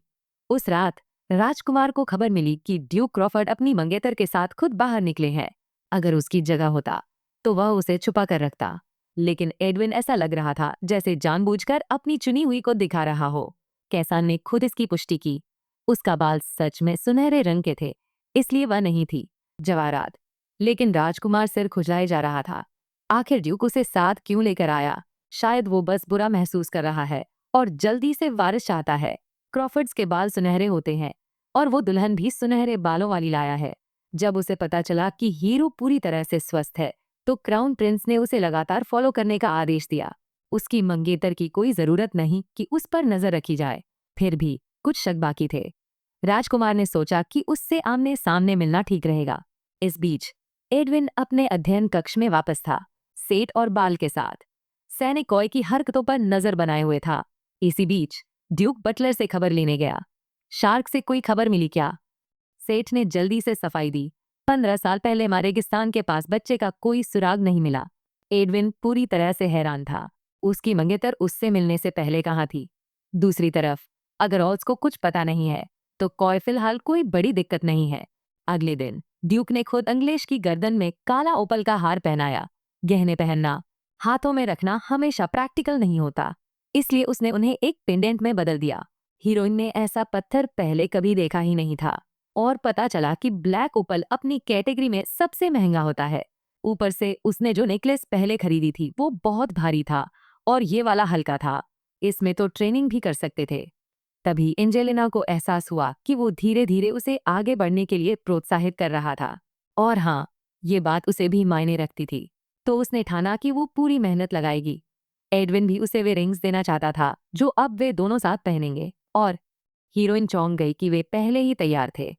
उस रात राजकुमार को खबर मिली कि ड्यूक क्रॉफर्ड अपनी मंगेतर के साथ खुद बाहर निकले हैं। अगर उसकी जगह होता तो वह उसे छुपा कर रखता, लेकिन एडविन ऐसा लग रहा था जैसे जानबूझकर अपनी चुनी हुई को दिखा रहा हो। कैसान ने खुद इसकी पुष्टि की। उसका बाल सच में सुनहरे रंग के थे, इसलिए वह नहीं थी जवाहरात। लेकिन राजकुमार सिर खुजलाए जा रहा था। आखिर ड्यूक उसे साथ क्यों लेकर आया? शायद वो बस बुरा महसूस कर रहा है और जल्दी से वारिस चाहता है। क्रॉफर्ड्स के बाल सुनहरे होते हैं और वो दुल्हन भी सुनहरे बालों वाली लाया है। जब उसे पता चला कि हीरो पूरी तरह से स्वस्थ है, तो क्राउन प्रिंस ने उसे लगातार फॉलो करने का आदेश दिया। उसकी मंगेतर की कोई जरूरत नहीं कि उस पर नजर रखी जाए। फिर भी कुछ शक बाकी थे। राजकुमार ने सोचा कि उससे आमने सामने मिलना ठीक रहेगा। इस बीच एडविन अपने अध्ययन कक्ष में वापस था, सेठ और बाल के साथ। सैनिक कॉय की हरकतों पर नजर बनाए हुए था। इसी बीच ड्यूक बटलर से खबर लेने गया। शार्क से कोई खबर मिली क्या? सेठ ने जल्दी से सफाई दी। 15 साल पहले रेगिस्तान के पास बच्चे का कोई सुराग नहीं मिला। एडविन पूरी तरह से हैरान था। उसकी मंगेतर उससे मिलने से पहले कहाँ थी? दूसरी तरफ अगर ऑल्स को कुछ पता नहीं है, तो कॉय फिलहाल कोई बड़ी दिक्कत नहीं है। अगले दिन ड्यूक ने खुद अंग्लेश की गर्दन में काला ओपल का हार पहनाया। गहने पहनना, हाथों में रखना हमेशा प्रैक्टिकल नहीं होता, इसलिए उसने उन्हें एक पेंडेंट में बदल दिया। हीरोइन ने ऐसा पत्थर पहले कभी देखा ही नहीं था और पता चला कि ब्लैक ओपल अपनी कैटेगरी में सबसे महंगा होता है। ऊपर से उसने जो नेकलेस पहले खरीदी थी वो बहुत भारी था और ये वाला हल्का था। इसमें तो ट्रेनिंग भी कर सकते थे। तभी एंजेलिना को एहसास हुआ कि वो धीरे धीरे उसे आगे बढ़ने के लिए प्रोत्साहित कर रहा था। और हाँ, ये बात उसे भी मायने रखती थी, तो उसने ठाना कि वो पूरी मेहनत लगाएगी। एडविन भी उसे वे रिंग्स देना चाहता था जो अब वे दोनों साथ पहनेंगे, और हीरोइन चौंक गई कि वे पहले ही तैयार थे।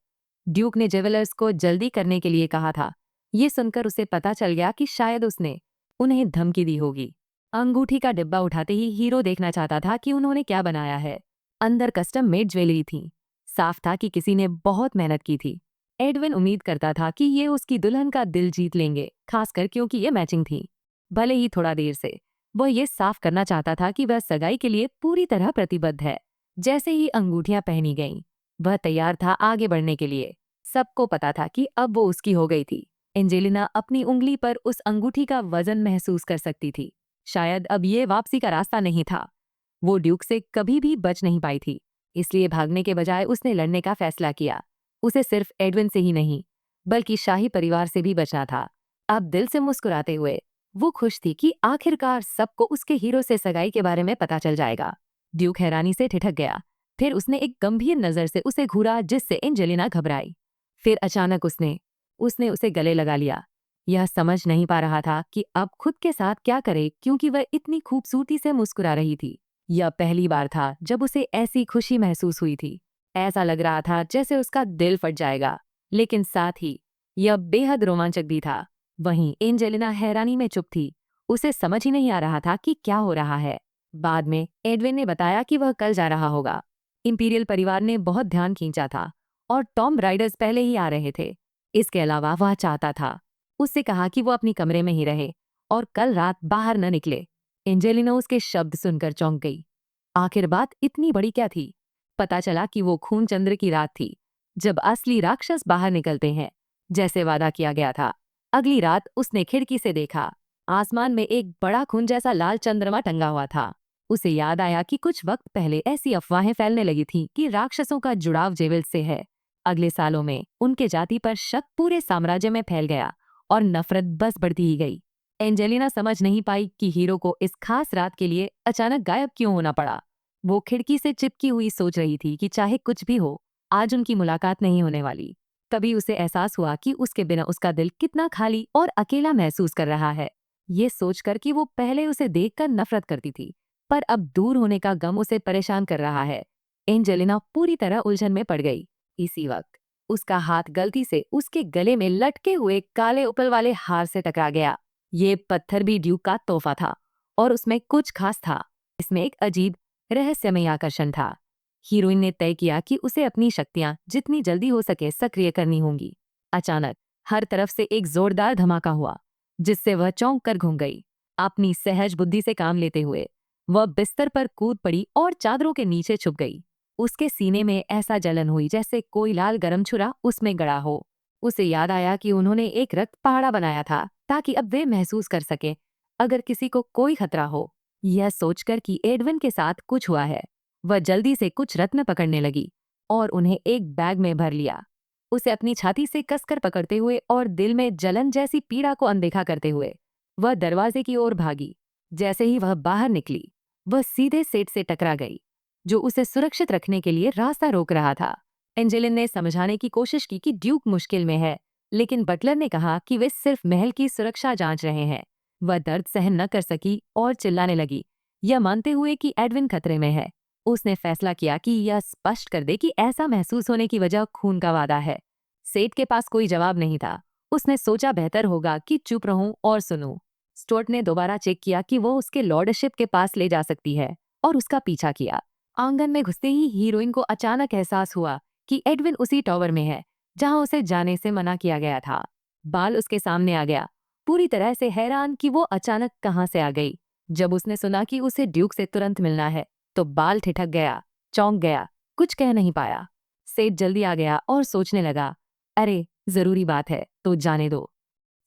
ड्यूक ने ज्वेलर्स को जल्दी करने के लिए कहा था। ये सुनकर उसे पता चल गया कि शायद उसने उन्हें धमकी दी होगी। अंगूठी का डिब्बा उठाते ही हीरो देखना चाहता था कि उन्होंने क्या बनाया है। अंदर कस्टम मेड ज्वेलरी थी। साफ था कि किसी ने बहुत मेहनत की थी। एडविन उम्मीद करता था कि ये उसकी दुल्हन का दिल जीत लेंगे, खासकर क्योंकि ये मैचिंग थी। भले ही थोड़ा देर से वह ये साफ करना चाहता था कि वह सगाई के लिए पूरी तरह प्रतिबद्ध है। जैसे ही अंगूठियां पहनी गईं, वह तैयार था आगे बढ़ने के लिए। सबको पता था कि अब वो उसकी हो गई थी। एंजेलिना अपनी उंगली पर उस अंगूठी का वजन महसूस कर सकती थी। शायद अब ये वापसी का रास्ता नहीं था। वो ड्यूक से कभी भी बच नहीं पाई थी, इसलिए भागने के बजाय उसने लड़ने का फैसला किया। उसे सिर्फ एडविन से ही नहीं, बल्कि शाही परिवार से भी बचना था। अब दिल से मुस्कुराते हुए वो खुश थी कि आखिरकार सबको उसके हीरो से सगाई के बारे में पता चल जाएगा। ड्यूक हैरानी से ठिठक गया। फिर उसने एक गंभीर नजर से उसे घूरा, जिससे एंजेलिना घबराई। फिर अचानक उसने उसने उसे गले लगा लिया। यह समझ नहीं पा रहा था कि अब खुद के साथ क्या करे, क्योंकि वह इतनी खूबसूरती से मुस्कुरा रही थी। यह पहली बार था जब उसे ऐसी खुशी महसूस हुई थी। ऐसा लग रहा था जैसे उसका दिल फट जाएगा, लेकिन साथ ही यह बेहद रोमांचक भी था। वहीं एंजेलिना हैरानी में चुप थी। उसे समझ ही नहीं आ रहा था कि क्या हो रहा है। बाद में एडविन ने बताया कि वह कल जा रहा होगा। इंपीरियल परिवार ने बहुत ध्यान खींचा था और टॉम राइडर्स पहले ही आ रहे थे। इसके अलावा वह चाहता था, उससे कहा कि वो अपनी कमरे में ही रहे और कल रात बाहर न निकले। एंजेलिना उसके शब्द सुनकर चौंक गई। आखिर बात इतनी बड़ी क्या थी? पता चला कि वो खून चंद्र की रात थी, जब असली राक्षस बाहर निकलते हैं, जैसे वादा किया गया था। अगली रात उसने खिड़की से देखा, आसमान में एक बड़ा खून जैसा लाल चंद्रमा टंगा हुआ था। उसे याद आया कि कुछ वक्त पहले ऐसी अफवाहें फैलने लगी थी कि राक्षसों का जुड़ाव जेविल से है। अगले सालों में उनके जाति पर शक पूरे साम्राज्य में फैल गया और नफरत बस बढ़ती ही गई। एंजेलिना समझ नहीं पाई कि हीरो को इस खास रात के लिए अचानक गायब क्यों होना पड़ा। वो खिड़की से चिपकी हुई सोच रही थी कि चाहे कुछ भी हो, आज उनकी मुलाकात नहीं होने वाली। तभी उसे एहसास हुआ कि उसके बिना उसका दिल कितना खाली और अकेला महसूस कर रहा है। ये सोचकर कि वो पहले उसे देखकर नफरत करती थी, पर अब दूर होने का गम उसे परेशान कर रहा है। एंजेलिना पूरी तरह उलझन में पड़ गई। इसी वक्त उसका हाथ गलती से उसके गले में लटके हुए काले उपल वाले हार से टकरा गया। ये पत्थर भी ड्यूक का तोहफा था और उसमें कुछ खास था। इसमें एक अजीब रहस्यमय आकर्षण था। हीरोइन ने तय किया कि उसे अपनी शक्तियां जितनी जल्दी हो सके सक्रिय करनी होंगी। अचानक हर तरफ से एक जोरदार धमाका हुआ, जिससे वह चौंक कर घूम गई। अपनी सहज बुद्धि से काम लेते हुए वह बिस्तर पर कूद पड़ी और चादरों के नीचे छुप गई। उसके सीने में ऐसा जलन हुई जैसे कोई लाल गरम छुरा उसमें गड़ा हो। उसे याद आया कि उन्होंने एक रक्त पहाड़ा बनाया था ताकि अब वे महसूस कर सके अगर किसी को कोई खतरा हो। यह सोचकर कि एडविन के साथ कुछ हुआ है, वह जल्दी से कुछ रत्न पकड़ने लगी और उन्हें एक बैग में भर लिया। उसे अपनी छाती से कसकर पकड़ते हुए और दिल में जलन जैसी पीड़ा को अनदेखा करते हुए वह दरवाजे की ओर भागी। जैसे ही वह बाहर निकली, वह सीधे सेठ से टकरा गई, जो उसे सुरक्षित रखने के लिए रास्ता रोक रहा था। एंजेलिन ने समझाने की कोशिश की कि ड्यूक मुश्किल में है, लेकिन बटलर ने कहा कि वे सिर्फ महल की सुरक्षा जांच रहे हैं। वह दर्द सहन न कर सकी और चिल्लाने लगी, यह मानते हुए कि एडविन खतरे में है। उसने फैसला किया कि यह स्पष्ट कर दे कि ऐसा महसूस होने की वजह खून का वादा है। सेठ के पास कोई जवाब नहीं था। उसने सोचा बेहतर होगा कि चुप रहूं और सुनूं। स्टुअर्ट ने दोबारा चेक किया कि वो उसके लॉर्डशिप के पास ले जा सकती है और उसका पीछा किया। आंगन में घुसते ही हीरोइन को अचानक एहसास हुआ कि एडविन उसी टॉवर में है जहां उसे जाने से मना किया गया था। बाल उसके सामने आ गया, पूरी तरह से हैरान कि वो अचानक कहां से आ गई। जब उसने सुना कि उसे ड्यूक से तुरंत मिलना है, तो बाल ठिठक गया, चौंक गया, कुछ कह नहीं पाया। सेठ जल्दी आ गया और सोचने लगा, अरे जरूरी बात है तो जाने दो।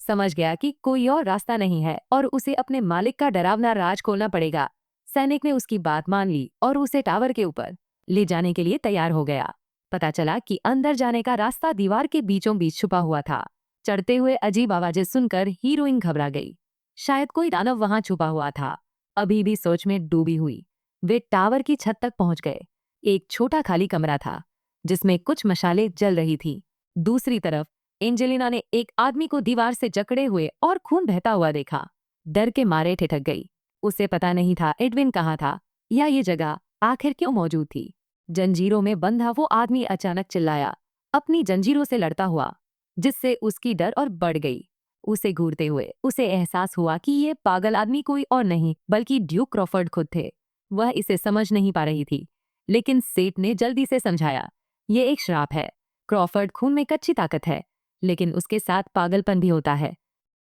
समझ गया कि कोई और रास्ता नहीं है और उसे अपने मालिक का डरावना राज खोलना पड़ेगा। सैनिक ने उसकी बात मान ली और उसे टावर के ऊपर ले जाने के लिए तैयार हो गया। पता चला कि अंदर जाने का रास्ता दीवार के बीचों बीच छुपा हुआ था। चढ़ते हुए अजीब आवाजें सुनकर हीरोइन घबरा गई। शायद कोई दानव वहां छुपा हुआ था। अभी भी सोच में डूबी हुई वे टावर की छत तक पहुंच गए। एक छोटा खाली कमरा था जिसमें कुछ मशालें जल रही थी। दूसरी तरफ एंजेलिना ने एक आदमी को दीवार से जकड़े हुए और खून बहता हुआ देखा। डर के मारे ठिठक गई। उसे पता नहीं था एडविन कहाँ था या ये जगह आखिर क्यों मौजूद थी। जंजीरों में बंधा वो आदमी अचानक चिल्लाया, अपनी जंजीरों से लड़ता हुआ, जिससे उसकी डर और बढ़ गई। उसे घूरते हुए उसे एहसास हुआ कि ये पागल आदमी कोई और नहीं बल्कि ड्यूक क्रॉफर्ड खुद थे। वह इसे समझ नहीं पा रही थी, लेकिन सेठ ने जल्दी से समझाया, ये एक श्राप है। क्रॉफर्ड खून में कच्ची ताकत है, लेकिन उसके साथ पागलपन भी होता है।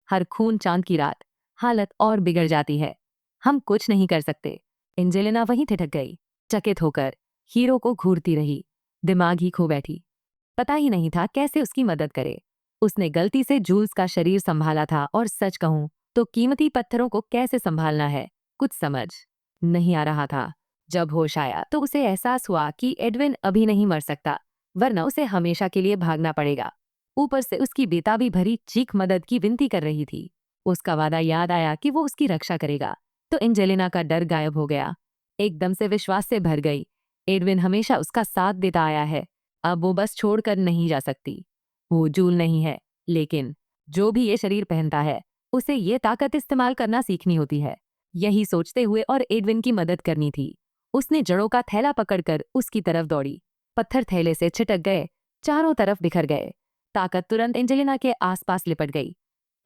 हर खून चांद की रात हालत और बिगड़ जाती है। हम कुछ नहीं कर सकते। एंजेलिना वहीं ठिठक गई, चकित होकर हीरो को घूरती रही। दिमाग ही खो बैठी। पता ही नहीं था कैसे उसकी मदद करे। उसने गलती से जूल्स का शरीर संभाला था और सच कहूं तो कीमती पत्थरों को कैसे संभालना है कुछ समझ नहीं आ रहा था। जब होश आया तो उसे एहसास हुआ कि एडविन अभी नहीं मर सकता, वरना उसे हमेशा के लिए भागना पड़ेगा। ऊपर से उसकी बेताबी भरी चीख मदद की विनती कर रही थी। उसका वादा याद आया कि वो उसकी रक्षा करेगा, तो एंजेलिना का डर गायब हो गया। एकदम से विश्वास से भर गई। एडविन हमेशा उसका साथ देता आया है, अब वो बस छोड़कर नहीं जा सकती। वो जूल नहीं है, लेकिन जो भी ये शरीर पहनता है उसे ये ताकत इस्तेमाल करना सीखनी होती है। यही सोचते हुए और एडविन की मदद करनी थी, उसने जड़ों का थैला पकड़कर उसकी तरफ दौड़ी। पत्थर थैले से छिटक गए, चारों तरफ बिखर गए। ताकत तुरंत एंजेलिना के आसपास लिपट गई।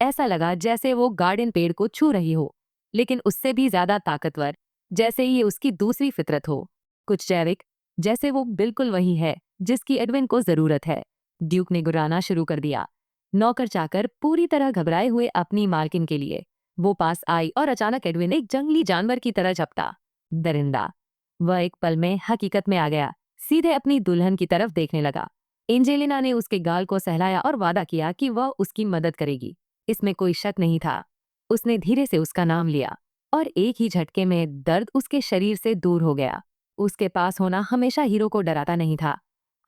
ऐसा लगा जैसे वो गार्डन पेड़ को छू रही हो, लेकिन उससे भी ज्यादा ताकतवर, जैसे ये उसकी दूसरी फितरत हो। कुछ जैविक, जैसे वो बिल्कुल वही है जिसकी एडविन को जरूरत है। ड्यूक ने गुर्राना शुरू कर दिया। नौकर चाकर पूरी तरह घबराए हुए अपनी मालकिन के लिए वो पास आई और अचानक एडविन एक जंगली जानवर की तरह झपटा। दरिंदा। वह एक पल में हकीकत में आ गया, सीधे अपनी दुल्हन की तरफ देखने लगा। एंजेलिना ने उसके गाल को सहलाया और वादा किया कि वह उसकी मदद करेगी। इसमें कोई शक नहीं था। उसने धीरे से उसका नाम लिया, और एक ही झटके में दर्द उसके शरीर से दूर हो गया। उसके पास होना हमेशा हीरो को डराता नहीं था।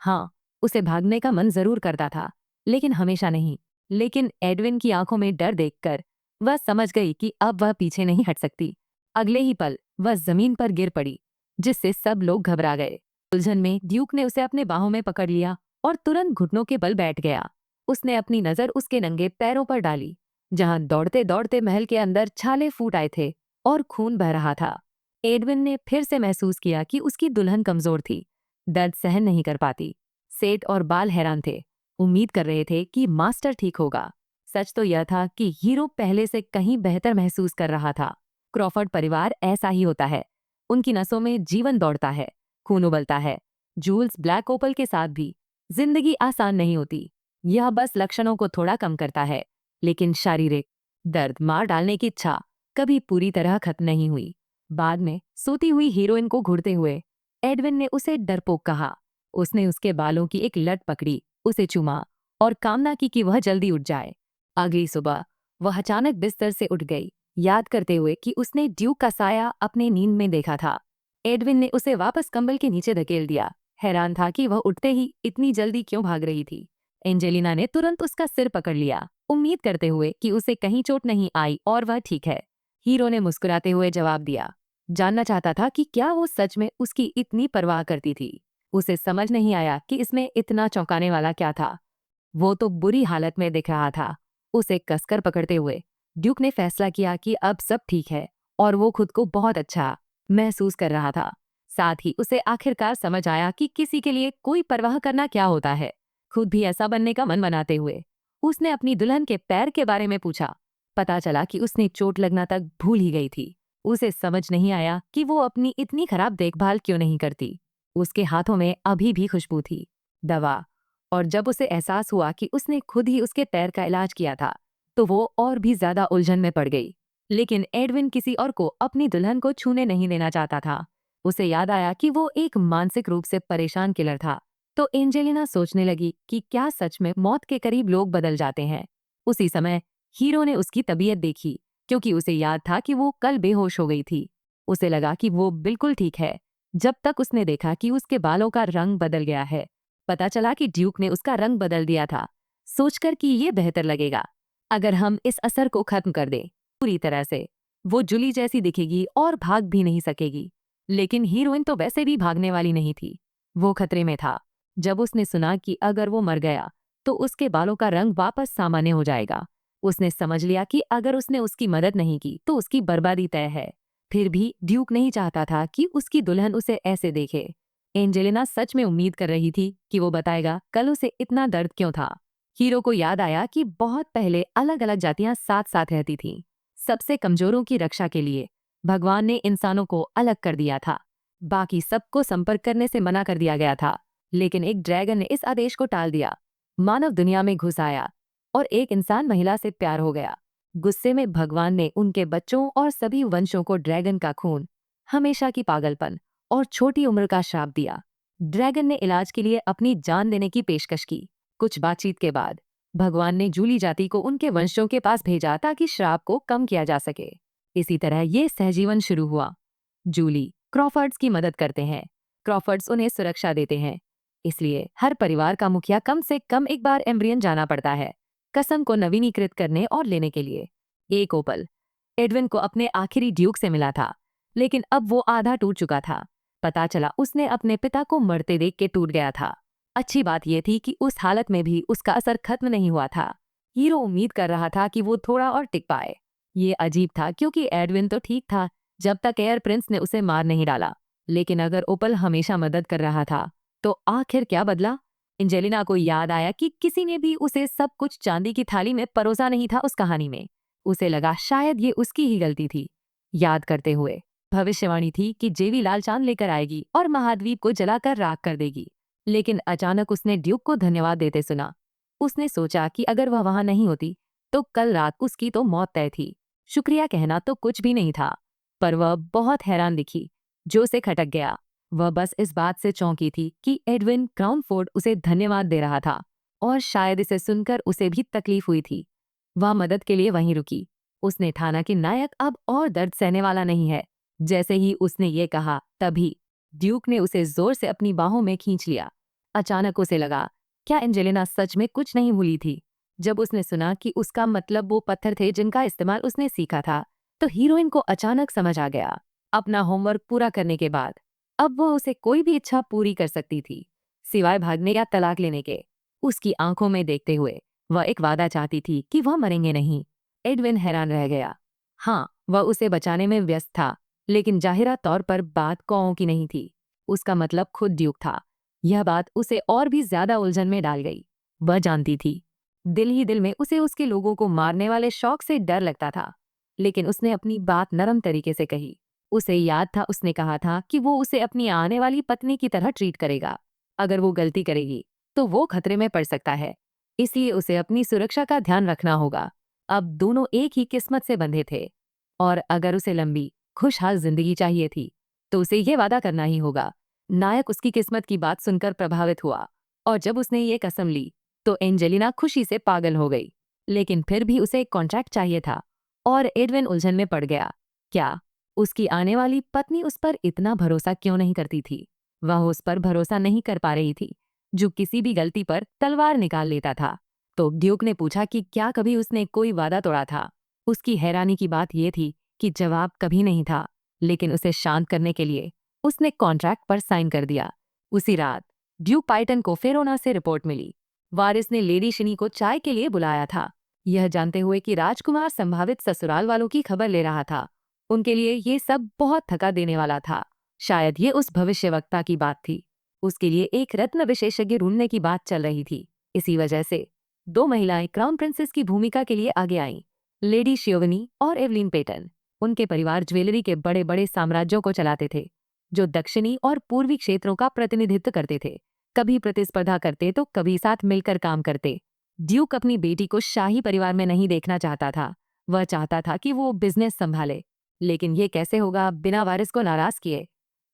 हाँ, उसे भागने का मन जरूर करता था, लेकिन हमेशा नहीं। लेकिन एडविन की आंखों में डर देखकर वह समझ गई कि अब वह पीछे नहीं हट सकती। अगले ही पल वह जमीन पर गिर पड़ी, जिससे सब लोग घबरा गए। उलझन में ड्यूक ने उसे अपने बाहों में पकड़ लिया और तुरंत घुटनों के बल बैठ गया। उसने अपनी नजर उसके नंगे पैरों पर डाली, जहां दौड़ते दौड़ते महल के अंदर छाले फूट आए थे और खून बह रहा था। एडविन ने फिर से महसूस किया कि उसकी दुल्हन कमजोर थी, दर्द सहन नहीं कर पाती। सेठ और बाल हैरान थे, उम्मीद कर रहे थे कि मास्टर ठीक होगा। सच तो यह था कि हीरो पहले से कहीं बेहतर महसूस कर रहा था। क्रॉफर्ड परिवार ऐसा ही होता है। उनकी नसों में जीवन दौड़ता है, खून उबलता है। जूल्स ब्लैक ओपल के साथ भी जिंदगी आसान नहीं होती। यह बस लक्षणों को थोड़ा कम करता है, लेकिन शारीरिक दर्द, मार डालने की इच्छा कभी पूरी तरह खत्म नहीं हुई। बाद में सोती हुई हीरोइन को घूरते हुए एडविन ने उसे डरपोक कहा। उसने उसके बालों की एक लट पकड़ी, उसे चूमा और कामना की कि वह जल्दी उठ जाए। अगली सुबह वह अचानक बिस्तर से उठ गई, याद करते हुए कि उसने ड्यूक का साया अपने नींद में देखा था। एडविन ने उसे वापस कंबल के नीचे धकेल दिया। हैरान था कि वह उठते ही इतनी जल्दी क्यों भाग रही थी। एंजेलिना ने तुरंत उसका सिर पकड़ लिया, उम्मीद करते हुए कि उसे कहीं चोट नहीं आई और वह ठीक है। हीरो ने मुस्कुराते हुए जवाब दिया। जानना चाहता था कि क्या वो सच में उसकी इतनी परवाह करती थी। उसे समझ नहीं आया कि इसमें इतना चौंकाने वाला क्या था। वो तो बुरी हालत में दिख रहा था। उसे कसकर पकड़ते हुए ड्यूक ने फैसला किया कि अब सब ठीक है और वो खुद को बहुत अच्छा महसूस कर रहा था। साथ ही उसे आखिरकार समझ आया कि किसी के लिए कोई परवाह करना क्या होता है। खुद भी ऐसा बनने का मन बनाते हुए उसने अपनी दुल्हन के पैर के बारे में पूछा। पता चला कि उसने चोट लगना तक भूल ही गई थी। उसे समझ नहीं आया कि वो अपनी इतनी खराब देखभाल क्यों नहीं करती। उसके हाथों में अभी भी खुशबू थी, दवा। और जब उसे एहसास हुआ कि उसने खुद ही उसके पैर का इलाज किया था, तो वो और भी ज्यादा उलझन में पड़ गई। लेकिन एडविन किसी और को अपनी दुल्हन को छूने नहीं देना चाहता था। उसे याद आया कि वो एक मानसिक रूप से परेशान किलर था। तो एंजेलिना सोचने लगी कि क्या सच में मौत के करीब लोग बदल जाते हैं। उसी समय हीरो ने उसकी तबीयत देखी, क्योंकि उसे याद था कि वो कल बेहोश हो गई थी। उसे लगा कि वो बिल्कुल ठीक है, जब तक उसने देखा कि उसके बालों का रंग बदल गया है। पता चला कि ड्यूक ने उसका रंग बदल दिया था, सोचकर कि ये बेहतर लगेगा अगर हम इस असर को खत्म कर दें पूरी तरह से। वो जुली जैसी दिखेगी और भाग भी नहीं सकेगी। लेकिन हीरोइन तो वैसे भी भागने वाली नहीं थी। वो खतरे में था। जब उसने सुना कि अगर वो मर गया तो उसके बालों का रंग वापस सामान्य हो जाएगा, उसने समझ लिया कि अगर उसने उसकी मदद नहीं की तो उसकी बर्बादी तय है। फिर भी ड्यूक नहीं चाहता था कि उसकी दुल्हन उसे ऐसे देखे। एंजेलिना सच में उम्मीद कर रही थी कि वो बताएगा कल उसे इतना दर्द क्यों था। हीरो को याद आया कि बहुत पहले अलग अलग जातियां साथ साथ रहती थीं। सबसे कमजोरों की रक्षा के लिए भगवान ने इंसानों को अलग कर दिया था। बाकी सबको संपर्क करने से मना कर दिया गया था। लेकिन एक ड्रैगन ने इस आदेश को टाल दिया। मानव दुनिया में घुस आया और एक इंसान महिला से प्यार हो गया। गुस्से में भगवान ने उनके बच्चों और सभी वंशों को ड्रैगन का खून, हमेशा की पागलपन और छोटी उम्र का श्राप दिया। ड्रैगन ने इलाज के लिए अपनी जान देने की पेशकश की। कुछ बातचीत के बाद भगवान ने जूली जाति को उनके वंशों के पास भेजा ताकि श्राप को कम किया जा सके। इसी तरह ये सहजीवन शुरू हुआ। जूली क्रॉफर्ड्स की मदद करते हैं, क्रॉफर्ड्स उन्हें सुरक्षा देते हैं। इसलिए हर परिवार का मुखिया कम से कम एक बार एम्ब्रियन जाना पड़ता है, कसम को नवीनीकृत करने और लेने के लिए। एक ओपल एडविन को अपने आखिरी ड्यूक से मिला था, लेकिन अब वो आधा टूट चुका था। पता चला उसने अपने पिता को मरते देख के टूट गया था। अच्छी बात यह थी कि उस हालत में भी उसका असर खत्म नहीं हुआ था। हीरो उम्मीद कर रहा था कि वो थोड़ा और टिक पाए। ये अजीब था क्योंकि एडविन तो ठीक था जब तक एयर प्रिंस ने उसे मार नहीं डाला। लेकिन अगर ओपल हमेशा मदद कर रहा था तो आखिर क्या बदला? एंजेलिना को याद आया कि किसी ने भी उसे सब कुछ चांदी की थाली में परोसा नहीं था उस कहानी में। उसे लगा शायद ये उसकी ही गलती थी। याद करते हुए भविष्यवाणी थी कि जेवी लाल चांद लेकर आएगी और महाद्वीप को जलाकर राख कर देगी। लेकिन अचानक उसने ड्यूक को धन्यवाद देते सुना। उसने सोचा कि अगर वह वहां नहीं होती तो कल रात उसकी तो मौत तय थी। शुक्रिया कहना तो कुछ भी नहीं था, पर वह बहुत हैरान दिखी, जो उसे खटक गया। वह बस इस बात से चौंकी थी कि एडविन क्राउनफोर्ड उसे धन्यवाद दे रहा था और शायद इसे सुनकर उसे भी तकलीफ हुई थी। वह मदद के लिए वहीं रुकी। उसने ठाना कि नायक अब और दर्द सहने वाला नहीं है। जैसे ही उसने ये कहा तभी ड्यूक ने उसे जोर से अपनी बाहों में खींच लिया। अचानक उसे लगा, क्या एंजेलिना सच में कुछ नहीं भूली थी? जब उसने सुना कि उसका मतलब वो पत्थर थे जिनका इस्तेमाल उसने सीखा था, तो हीरोइन को अचानक समझ आ गया। अपना होमवर्क पूरा करने के बाद अब वो उसे कोई भी इच्छा पूरी कर सकती थी, सिवाय भागने या तलाक लेने के। उसकी आंखों में देखते हुए वह एक वादा चाहती थी कि वह मरेंगे नहीं। एडविन हैरान रह गया। हाँ, वह उसे बचाने में व्यस्त था, लेकिन जाहिरा तौर पर बात कौओं की नहीं थी। उसका मतलब खुद ड्यूक था। यह बात उसे और भी ज्यादा उलझन में डाल गई। वह जानती थी, दिल ही दिल में उसे उसके लोगों को मारने वाले शौक से डर लगता था, लेकिन उसने अपनी बात नरम तरीके से कही। उसे याद था उसने कहा था कि वो उसे अपनी आने वाली पत्नी की तरह ट्रीट करेगा। अगर वो गलती करेगी तो वो खतरे में पड़ सकता है, इसलिए उसे अपनी सुरक्षा का ध्यान रखना होगा। अब दोनों एक ही किस्मत से बंधे थे, और अगर उसे लंबी खुशहाल जिंदगी चाहिए थी तो उसे ये वादा करना ही होगा। नायक उसकी किस्मत की बात सुनकर प्रभावित हुआ, और जब उसने ये कसम ली तो एंजेलिना खुशी से पागल हो गई। लेकिन फिर भी उसे एक कॉन्ट्रैक्ट चाहिए था, और एडविन उलझन में पड़ गया। क्या उसकी आने वाली पत्नी उस पर इतना भरोसा क्यों नहीं करती थी? वह उस पर भरोसा नहीं कर पा रही थी, जो किसी भी गलती पर तलवार निकाल लेता था। तो ड्यूक ने पूछा कि क्या कभी उसने कोई वादा तोड़ा था। उसकी हैरानी की बात यह थी कि जवाब कभी नहीं था, लेकिन उसे शांत करने के लिए उसने कॉन्ट्रैक्ट पर साइन कर दिया। उसी रात ड्यूक पाइटन को फेरोना से रिपोर्ट मिली। वारिस ने लेडी शिनी को चाय के लिए बुलाया था, यह जानते हुए कि राजकुमार संभावित ससुराल वालों की खबर ले रहा था। उनके लिए ये सब बहुत थका देने वाला था। शायद ये उस भविष्यवक्ता की बात थी। उसके लिए एक रत्न विशेषज्ञ ढूंढने की बात चल रही थी। इसी वजह से दो महिलाएं क्राउन प्रिंसेस की भूमिका के लिए आगे आईं, लेडी शियोवनी और एवलिन पेटन। उनके परिवार ज्वेलरी के बड़े बड़े साम्राज्यों को चलाते थे, जो दक्षिणी और पूर्वी क्षेत्रों का प्रतिनिधित्व करते थे। कभी प्रतिस्पर्धा करते तो कभी साथ मिलकर काम करते। ड्यूक अपनी बेटी को शाही परिवार में नहीं देखना चाहता था। वह चाहता था कि वो बिजनेस संभाले, लेकिन ये कैसे होगा बिना वारिस को नाराज किए।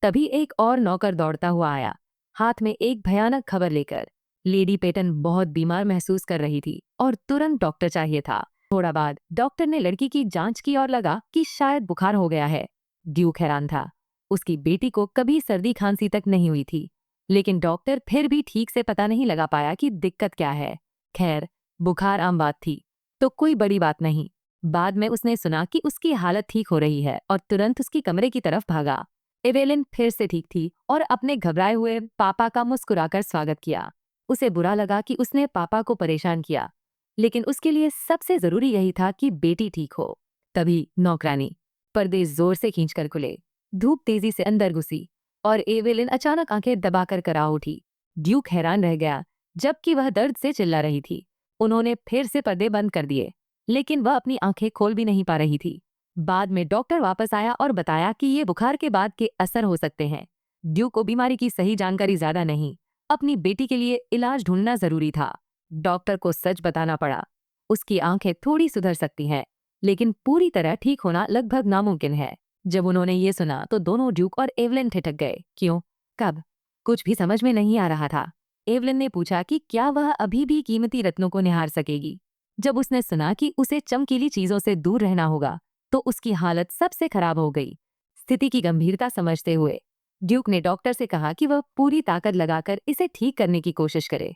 तभी एक और नौकर दौड़ता हुआ आया, हाथ में एक भयानक खबर लेकर। लेडी पेटन बहुत बीमार महसूस कर रही थी और तुरंत डॉक्टर चाहिए था। थोड़ा बाद डॉक्टर ने लड़की की जांच की और लगा कि शायद बुखार हो गया है। ड्यूक हैरान था। उसकी बेटी को कभी सर्दी खांसी तक नहीं हुई थी, लेकिन डॉक्टर फिर भी ठीक से पता नहीं लगा पाया कि दिक्कत क्या है। खैर, बुखार आम बात थी, तो कोई बड़ी बात नहीं। बाद में उसने सुना कि उसकी हालत ठीक हो रही है और तुरंत उसकी कमरे की तरफ भागा। एवेलिन फिर से ठीक थी और अपने घबराए हुए पापा का मुस्कुराकर स्वागत किया। उसे बुरा लगा कि उसने पापा को परेशान किया, लेकिन उसके लिए सबसे जरूरी यही था कि बेटी ठीक हो। तभी नौकरानी पर्दे जोर से खींचकर खुले, धूप तेजी से अंदर घुसी और एवेलिन अचानक आंखें दबाकर करा उठी। ड्यूक हैरान रह गया, जबकि वह दर्द से चिल्ला रही थी। उन्होंने फिर से पर्दे बंद कर दिए, लेकिन वह अपनी आंखें खोल भी नहीं पा रही थी। बाद में डॉक्टर वापस आया और बताया कि ये बुखार के बाद के असर हो सकते हैं। ड्यूक को बीमारी की सही जानकारी ज्यादा नहीं, अपनी बेटी के लिए इलाज ढूंढना जरूरी था। डॉक्टर को सच बताना पड़ा। उसकी आंखें थोड़ी सुधर सकती हैं, लेकिन पूरी तरह ठीक होना लगभग नामुमकिन है। जब उन्होंने ये सुना तो दोनों ड्यूक और एवलिन ठिठक गए। क्यों? कब? कुछ भी समझ में नहीं आ रहा था। एवलिन ने पूछा कि क्या वह अभी भी कीमती रत्नों को निहार सकेगी। जब उसने सुना कि उसे चमकीली चीजों से दूर रहना होगा, तो उसकी हालत सबसे खराब हो गई। स्थिति की गंभीरता समझते हुए ड्यूक ने डॉक्टर से कहा कि वह पूरी ताकत लगाकर इसे ठीक करने की कोशिश करे।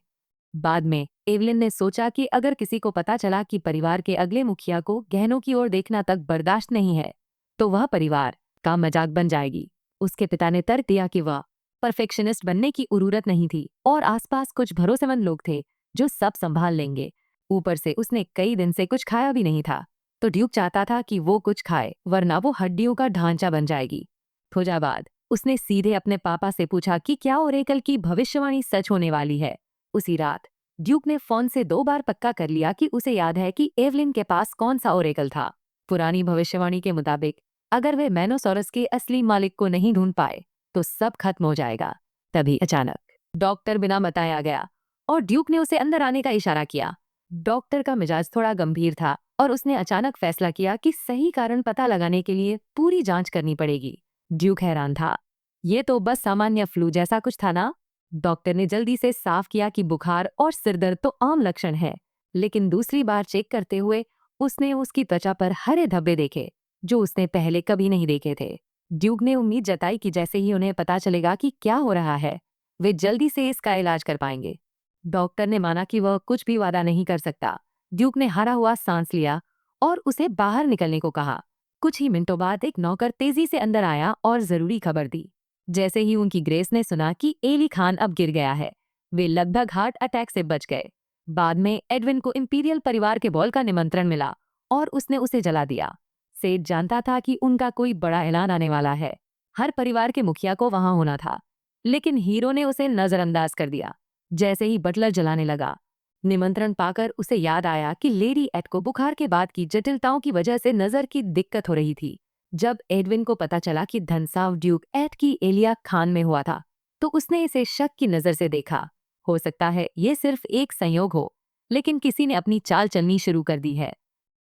बाद में एवलिन ने सोचा कि अगर किसी को पता चला कि परिवार के अगले मुखिया को गहनों की ओर देखना तक बर्दाश्त नहीं है, तो वह परिवार का मजाक बन जाएगी। उसके पिता ने तर्क दिया कि वह परफेक्शनिस्ट बनने की जरूरत नहीं थी और आसपास कुछ भरोसेमंद लोग थे जो सब संभाल लेंगे। ऊपर से उसने कई दिन से कुछ खाया भी नहीं था, तो ड्यूक चाहता था कि वो कुछ खाए, वरना वो हड्डियों का ढांचा बन जाएगी। थोड़ा बाद उसने सीधे अपने पापा से पूछा कि क्या ओरेकल की भविष्यवाणी सच होने वाली है। उसी रात ड्यूक ने फोन से 2 बार पक्का कर लिया कि उसे याद है कि एवलिन के पास कौन सा ओरेकल था। पुरानी भविष्यवाणी के मुताबिक अगर वे मैनोसॉरस के असली मालिक को नहीं ढूंढ पाए तो सब खत्म हो जाएगा। तभी अचानक डॉक्टर बिना बताए आ गया और ड्यूक ने उसे अंदर आने का इशारा किया। डॉक्टर का मिजाज थोड़ा गंभीर था और उसने अचानक फैसला किया कि सही कारण पता लगाने के लिए पूरी जांच करनी पड़ेगी। ड्यूक हैरान था। ये तो बस सामान्य फ्लू जैसा कुछ था ना? डॉक्टर ने जल्दी से साफ किया कि बुखार और सिरदर्द तो आम लक्षण है, लेकिन दूसरी बार चेक करते हुए उसने उसकी त्वचा पर हरे धब्बे देखे जो उसने पहले कभी नहीं देखे थे। ड्यूक ने उम्मीद जताई कि जैसे ही उन्हें पता चलेगा कि क्या हो रहा है, वे जल्दी से इसका इलाज कर पाएंगे। डॉक्टर ने माना कि वह कुछ भी वादा नहीं कर सकता। ड्यूक ने हारा हुआ सांस लिया और उसे बाहर निकलने को कहा। कुछ ही मिनटों बाद एक नौकर तेजी से अंदर आया और जरूरी खबर दी। जैसे ही उनकी ग्रेस ने सुना कि एली खान अब गिर गया है, वे लगभग हार्ट अटैक से बच गए। बाद में एडविन को इंपीरियल परिवार के बॉल का निमंत्रण मिला और उसने उसे जला दिया। सेठ जानता था कि उनका कोई बड़ा ऐलान आने वाला है। हर परिवार के मुखिया को वहां होना था, लेकिन हीरो ने उसे नजरअंदाज कर दिया। जैसे ही बटलर जलाने लगा, निमंत्रण पाकर उसे याद आया कि लेडी एड को बुखार के बाद की जटिलताओं की वजह से नजर की दिक्कत हो रही थी। जब एडविन को पता चला कि धनसाव ड्यूक एड की एलिया खान में हुआ था, तो उसने इसे शक की नजर से देखा। हो सकता है ये सिर्फ एक संयोग हो, लेकिन किसी ने अपनी चाल चलनी शुरू कर दी है।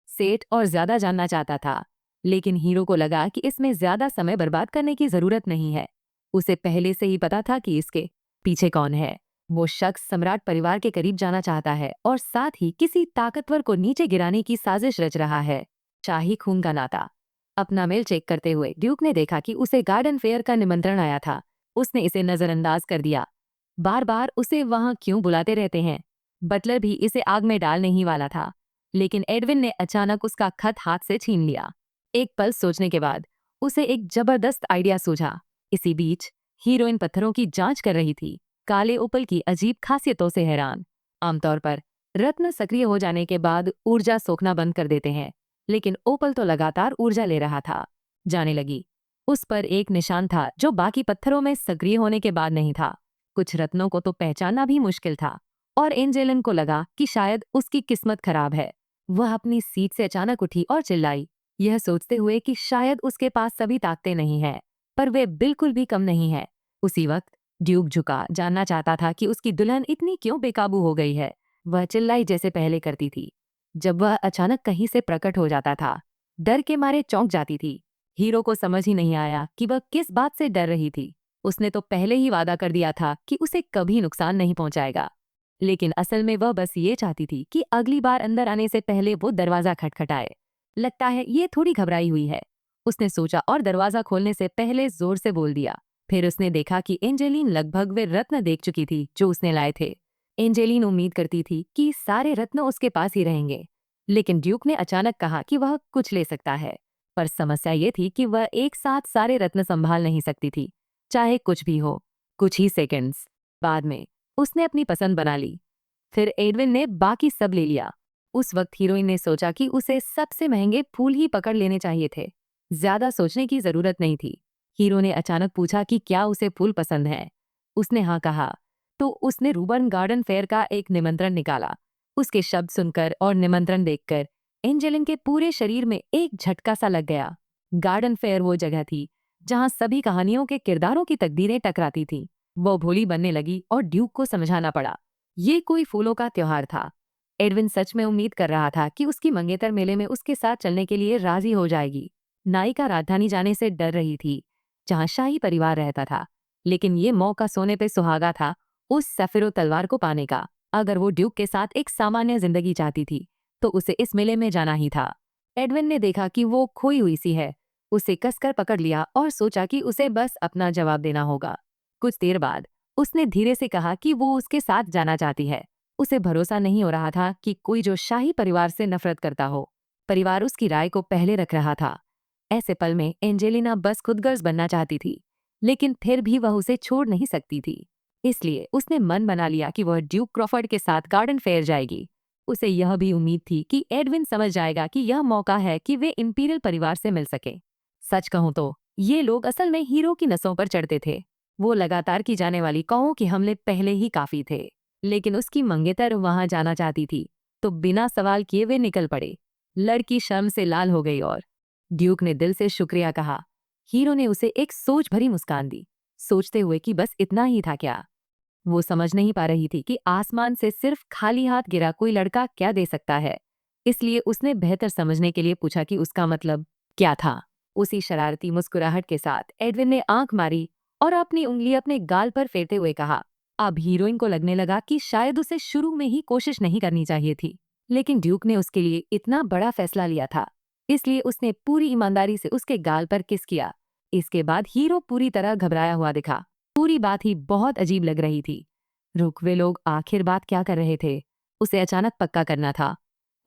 सेठ और ज्यादा जानना चाहता था, लेकिन हीरो को लगा कि इसमें ज्यादा समय बर्बाद करने की जरूरत नहीं है। उसे पहले से ही पता था कि इसके पीछे कौन है। वो शख्स सम्राट परिवार के करीब जाना चाहता है और साथ ही किसी ताकतवर को नीचे गिराने की साजिश रच रहा है। शाही खून का नाता। अपना मेल चेक करते हुए ड्यूक ने देखा कि उसे गार्डन फेयर का निमंत्रण आया था। उसने इसे नजरअंदाज कर दिया। बार बार उसे वहां क्यों बुलाते रहते हैं। बटलर भी इसे आग में डालने ही वाला था, लेकिन एडविन ने अचानक उसका खत हाथ से छीन लिया। एक पल सोचने के बाद उसे एक जबरदस्त आइडिया सूझा। इसी बीच हीरोइन पत्थरों की जांच कर रही थी, काले ओपल की अजीब खासियतों से हैरान। आमतौर पर रत्न सक्रिय हो जाने के बाद ऊर्जा सोखना बंद कर देते हैं, लेकिन ओपल तो लगातार ऊर्जा ले रहा था। जाने लगी। उस पर एक निशान था जो बाकी पत्थरों में सक्रिय होने के बाद नहीं था। कुछ रत्नों को तो पहचानना भी मुश्किल था, और एंजेलिन को लगा कि शायद उसकी किस्मत खराब है। वह अपनी सीट से अचानक उठी और चिल्लाई, यह सोचते हुए कि शायद उसके पास सभी ताकतें नहीं हैं, पर वे बिल्कुल भी कम नहीं है। उसी वक्त ड्यूक झुका, जानना चाहता था कि उसकी दुल्हन इतनी क्यों बेकाबू हो गई है। वह चिल्लाई जैसे पहले करती थी। जब वह अचानक कहीं से प्रकट हो जाता था, डर के मारे चौंक जाती थी। हीरो को समझ ही नहीं आया कि वह किस बात से डर रही थी। उसने तो पहले ही वादा कर दिया था कि उसे कभी नुकसान नहीं पहुंचाएगा, लेकिन असल में वह बस ये चाहती थी कि अगली बार अंदर आने से पहले वो दरवाजा खटखटाए। लगता है ये थोड़ी घबराई हुई है, उसने सोचा और दरवाजा खोलने से पहले जोर से बोल दिया। फिर उसने देखा कि एंजेलिन लगभग वे रत्न देख चुकी थी जो उसने लाए थे। एंजेलिन उम्मीद करती थी कि सारे रत्न उसके पास ही रहेंगे, लेकिन ड्यूक ने अचानक कहा कि वह कुछ ले सकता है। पर समस्या ये थी कि वह एक साथ सारे रत्न संभाल नहीं सकती थी, चाहे कुछ भी हो। कुछ ही सेकंड्स बाद में उसने अपनी पसंद बना ली। फिर एडविन ने बाकी सब ले लिया। उस वक्त हीरोइन ने सोचा कि उसे सबसे महंगे फूल ही पकड़ लेने चाहिए थे। ज्यादा सोचने की जरूरत नहीं थी। हीरो ने अचानक पूछा कि क्या उसे फूल पसंद है। उसने हाँ कहा, तो उसने रूबर्न गार्डन फेयर का एक निमंत्रण निकाला। उसके शब्द सुनकर और निमंत्रण देखकर एंजेलिन के पूरे शरीर में एक झटका सा लग गया। गार्डन फेयर वो जगह थी जहां सभी कहानियों के किरदारों की तकदीरें टकराती थीं। वो भोली बनने लगी और ड्यूक को समझाना पड़ा, ये कोई फूलों का त्योहार था। एडविन सच में उम्मीद कर रहा था कि उसकी मंगेतर मेले में उसके साथ चलने के लिए राजी हो जाएगी। नायिका राजधानी जाने से डर रही थी, जहां शाही परिवार रहता था, लेकिन ये मौका सोने पे सुहागा था उस सफिरो तलवार को पाने का। अगर वो ड्यूक के साथ एक सामान्य जिंदगी चाहती थी, तो उसे इस मेले में जाना ही था। एडविन ने देखा कि वो खोई हुई सी है। उसे कसकर पकड़ लिया और सोचा कि उसे बस अपना जवाब देना होगा। कुछ देर बाद उसने धीरे से कहा कि वो उसके साथ जाना चाहती है। उसे भरोसा नहीं हो रहा था कि कोई जो शाही परिवार से नफरत करता हो, परिवार उसकी राय को पहले रख रहा था। ऐसे पल में एंजेलिना बस खुदगर्ज बनना चाहती थी, लेकिन फिर भी वह उसे छोड़ नहीं सकती थी। इसलिए उसने मन बना लिया कि वह ड्यूक क्रॉफर्ड के साथ गार्डन फेयर जाएगी। उसे यह भी उम्मीद थी कि एडविन समझ जाएगा कि यह मौका है कि वे इंपीरियल परिवार से मिल सके। सच कहूं तो ये लोग असल में हीरो की नसों पर चढ़ते थे। वो लगातार की जाने वाली कौओं के हमले पहले ही काफी थे, लेकिन उसकी मंगेतर वहां जाना चाहती थी, तो बिना सवाल किए वे निकल पड़े। लड़की शर्म से लाल हो गई और ड्यूक ने दिल से शुक्रिया कहा। हीरो ने उसे एक सोच भरी मुस्कान दी, सोचते हुए कि बस इतना ही था क्या। वो समझ नहीं पा रही थी कि आसमान से सिर्फ खाली हाथ गिरा कोई लड़का क्या दे सकता है। इसलिए उसने बेहतर समझने के लिए पूछा कि उसका मतलब क्या था। उसी शरारती मुस्कुराहट के साथ एडविन ने आंख मारी और अपनी उंगली अपने गाल पर फेरते हुए कहा। अब हीरोइन को लगने लगा कि शायद उसे शुरू में ही कोशिश नहीं करनी चाहिए थी, लेकिन ड्यूक ने उसके लिए इतना बड़ा फैसला लिया था, इसलिए उसने पूरी ईमानदारी से उसके गाल पर किस किया। इसके बाद हीरो पूरी तरह घबराया हुआ दिखा। पूरी बात ही बहुत अजीब लग रही थी। रुक, वे लोग आखिर बात क्या कर रहे थे? उसे अचानक पक्का करना था।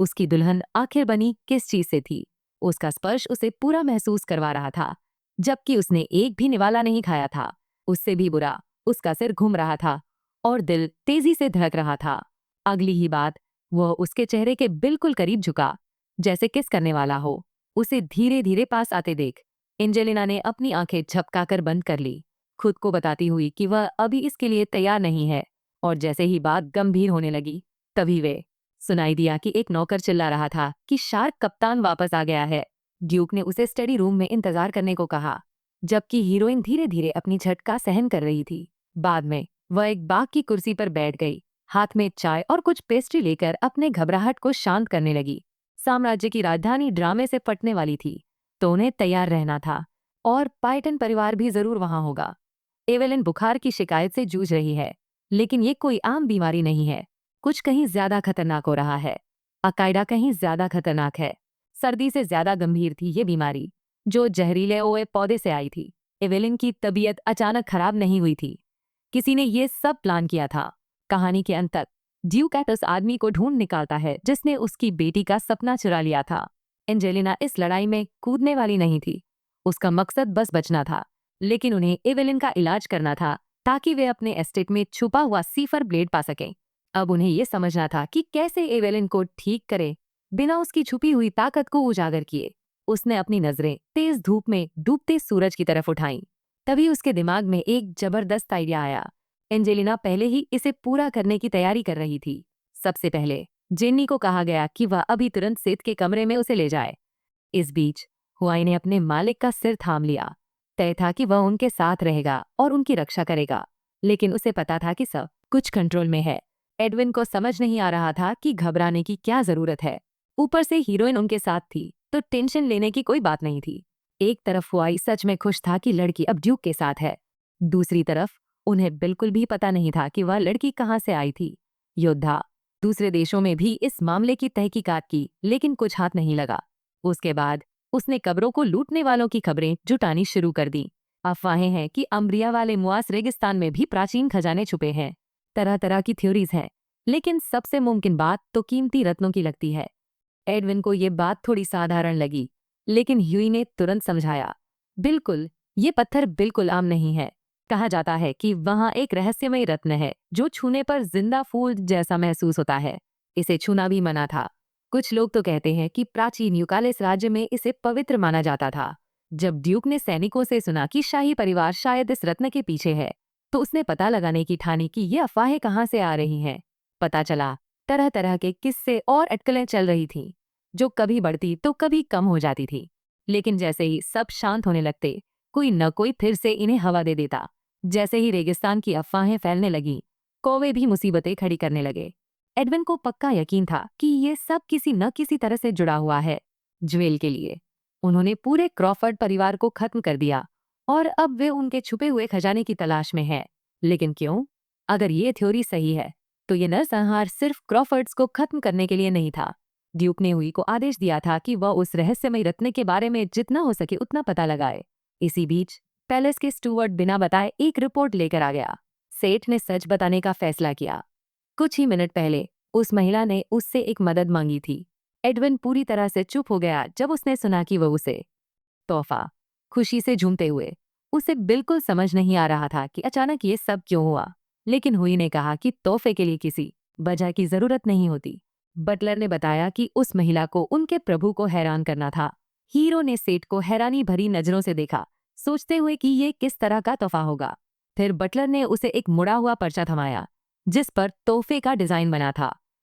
उसकी दुल्हन आखिर बनी किस चीज से थी? उसका स्पर्श उसे पूरा महसूस करवा रहा था, जबकि उसने एक भी निवाला नहीं खाया था। उससे भी बुरा, उसका सिर घूम रहा था और दिल तेजी से धड़क रहा था। अगली ही बात, वह उसके चेहरे के बिल्कुल करीब झुका, जैसे किस करने वाला हो। उसे धीरे धीरे पास आते देख एंजेलिना ने अपनी आंखें झपकाकर बंद कर ली, खुद को बताती हुई कि वह अभी इसके लिए तैयार नहीं है। और जैसे ही बात गंभीर होने लगी, तभी वे सुनाई दिया कि एक नौकर चिल्ला रहा था कि शार्क कप्तान वापस आ गया है। ड्यूक ने उसे स्टडी रूम में इंतजार करने को कहा, जबकि हीरोइन धीरे धीरे अपनी झटका सहन कर रही थी। बाद में वह एक बाग की कुर्सी पर बैठ गई, हाथ में चाय और कुछ पेस्ट्री लेकर अपने घबराहट को शांत करने लगी। साम्राज्य की राजधानी ड्रामे से फटने वाली थी, तो उन्हें तैयार रहना था। और पाइटन परिवार भी जरूर वहां होगा। एवेलिन बुखार की शिकायत से जूझ रही है, लेकिन ये कोई आम बीमारी नहीं है। कुछ कहीं ज्यादा खतरनाक हो रहा है। अकायदा कहीं ज्यादा खतरनाक है। सर्दी से ज्यादा गंभीर थी ये बीमारी, जो जहरीले ओए पौधे से आई थी। एवेलिन की तबीयत अचानक खराब नहीं हुई थी। किसी ने ये सब प्लान किया था। कहानी के अंत तक ड्यूक उस आदमी को ढूंढ निकालता है जिसने उसकी बेटी का सपना चुरा लिया था। एंजेलिना इस लड़ाई में कूदने वाली नहीं थी। उसका मकसद बस बचना था, लेकिन उन्हें एवेलिन का इलाज करना था, ताकि वे अपने एस्टेट में छुपा हुआ सीफर ब्लेड पा सकें। अब उन्हें ये समझना था कि कैसे एवेलिन को ठीक करे बिना उसकी छुपी हुई ताकत को उजागर किए। उसने अपनी नजरें तेज धूप में डूबते सूरज की तरफ उठाईं। तभी उसके दिमाग में एक जबरदस्त आइडिया आया। एंजेलिना पहले ही इसे पूरा करने की तैयारी कर रही थी। सबसे पहले जेन्नी को कहा गया कि वह अभी तुरंत सेत के कमरे में उसे ले जाए। इस बीच हुआई ने अपने मालिक का सिर थाम लिया। तय था कि वह उनके साथ रहेगा और उनकी रक्षा करेगा, लेकिन उसे पता था कि सब कुछ कंट्रोल में है। एडविन को समझ नहीं आ रहा था कि घबराने की क्या जरूरत है। ऊपर से हीरोइन उनके साथ थी, तो टेंशन लेने की कोई बात नहीं थी। एक तरफ हुआई सच में खुश था कि लड़की अब ड्यूक के साथ है। दूसरी तरफ उन्हें बिल्कुल भी पता नहीं था कि वह लड़की कहाँ से आई थी। योद्धा दूसरे देशों में भी इस मामले की तहकीकात की, लेकिन कुछ हाथ नहीं लगा। उसके बाद उसने कब्रों को लूटने वालों की खबरें जुटानी शुरू कर दी। अफवाहें हैं कि अम्ब्रिया वाले मुआस रेगिस्तान में भी प्राचीन खजाने छुपे हैं। तरह तरह की थ्योरीज हैं, लेकिन सबसे मुमकिन बात तो कीमती रत्नों की लगती है। एडविन को ये बात थोड़ी साधारण लगी, लेकिन ह्यूई ने तुरंत समझाया, बिल्कुल, ये पत्थर बिल्कुल आम नहीं है। कहा जाता है कि वहाँ एक रहस्यमय रत्न है जो छूने पर जिंदा फूल जैसा महसूस होता है। इसे छूना भी मना था। कुछ लोग तो कहते हैं कि प्राचीन यूकालिस राज्य में इसे पवित्र माना जाता था। जब ड्यूक ने सैनिकों से सुना कि शाही परिवार शायद इस रत्न के पीछे है, तो उसने पता लगाने की ठानी कि ये अफवाहें कहाँ से आ रही हैं। पता चला तरह तरह के किस्से और अटकलें चल रही थीं, जो कभी बढ़ती तो कभी कम हो जाती थी। लेकिन जैसे ही सब शांत होने लगते, कोई न कोई फिर से इन्हें हवा दे देता। जैसे ही रेगिस्तान की अफवाहें फैलने लगीं, कौवे भी मुसीबतें खड़ी करने लगे। एडविन को पक्का यकीन था कि ये सब किसी न किसी तरह से जुड़ा हुआ है। ज्वेल के लिए उन्होंने पूरे क्रॉफर्ड परिवार को खत्म कर दिया और अब वे उनके छुपे हुए खजाने की तलाश में हैं। लेकिन क्यों? अगर ये थ्योरी सही है, तो ये नरसंहार सिर्फ क्रॉफर्ड्स को खत्म करने के लिए नहीं था। ड्यूक ने हुई को आदेश दिया था कि वह उस रहस्यमय रत्न के बारे में जितना हो सके उतना पता लगाए। इसी बीच पैलेस के स्टूवर्ड बिना बताए एक रिपोर्ट लेकर आ गया। सेठ ने सच बताने का फैसला किया। कुछ ही मिनट पहले उस महिला ने उससे एक मदद मांगी थी। एडविन पूरी तरह से चुप हो गया जब उसने सुना कि वह उसे तोहफा, खुशी से झूमते हुए। उसे बिल्कुल समझ नहीं आ रहा था कि अचानक ये सब क्यों हुआ। लेकिन हुई ने कहा कि तोहफे के लिए किसी वजह की जरूरत नहीं होती। बटलर ने बताया कि उस महिला को उनके प्रभु को हैरान करना था। हीरो ने सेठ को हैरानी भरी नजरों से देखा, सोचते हुए कि ये किस तरह का तोहफा होगा। फिर बटलर ने उसे एक मुड़ा हुआ पर्चा थमाया, जिस पर तोहफे का डिजाइन बना था।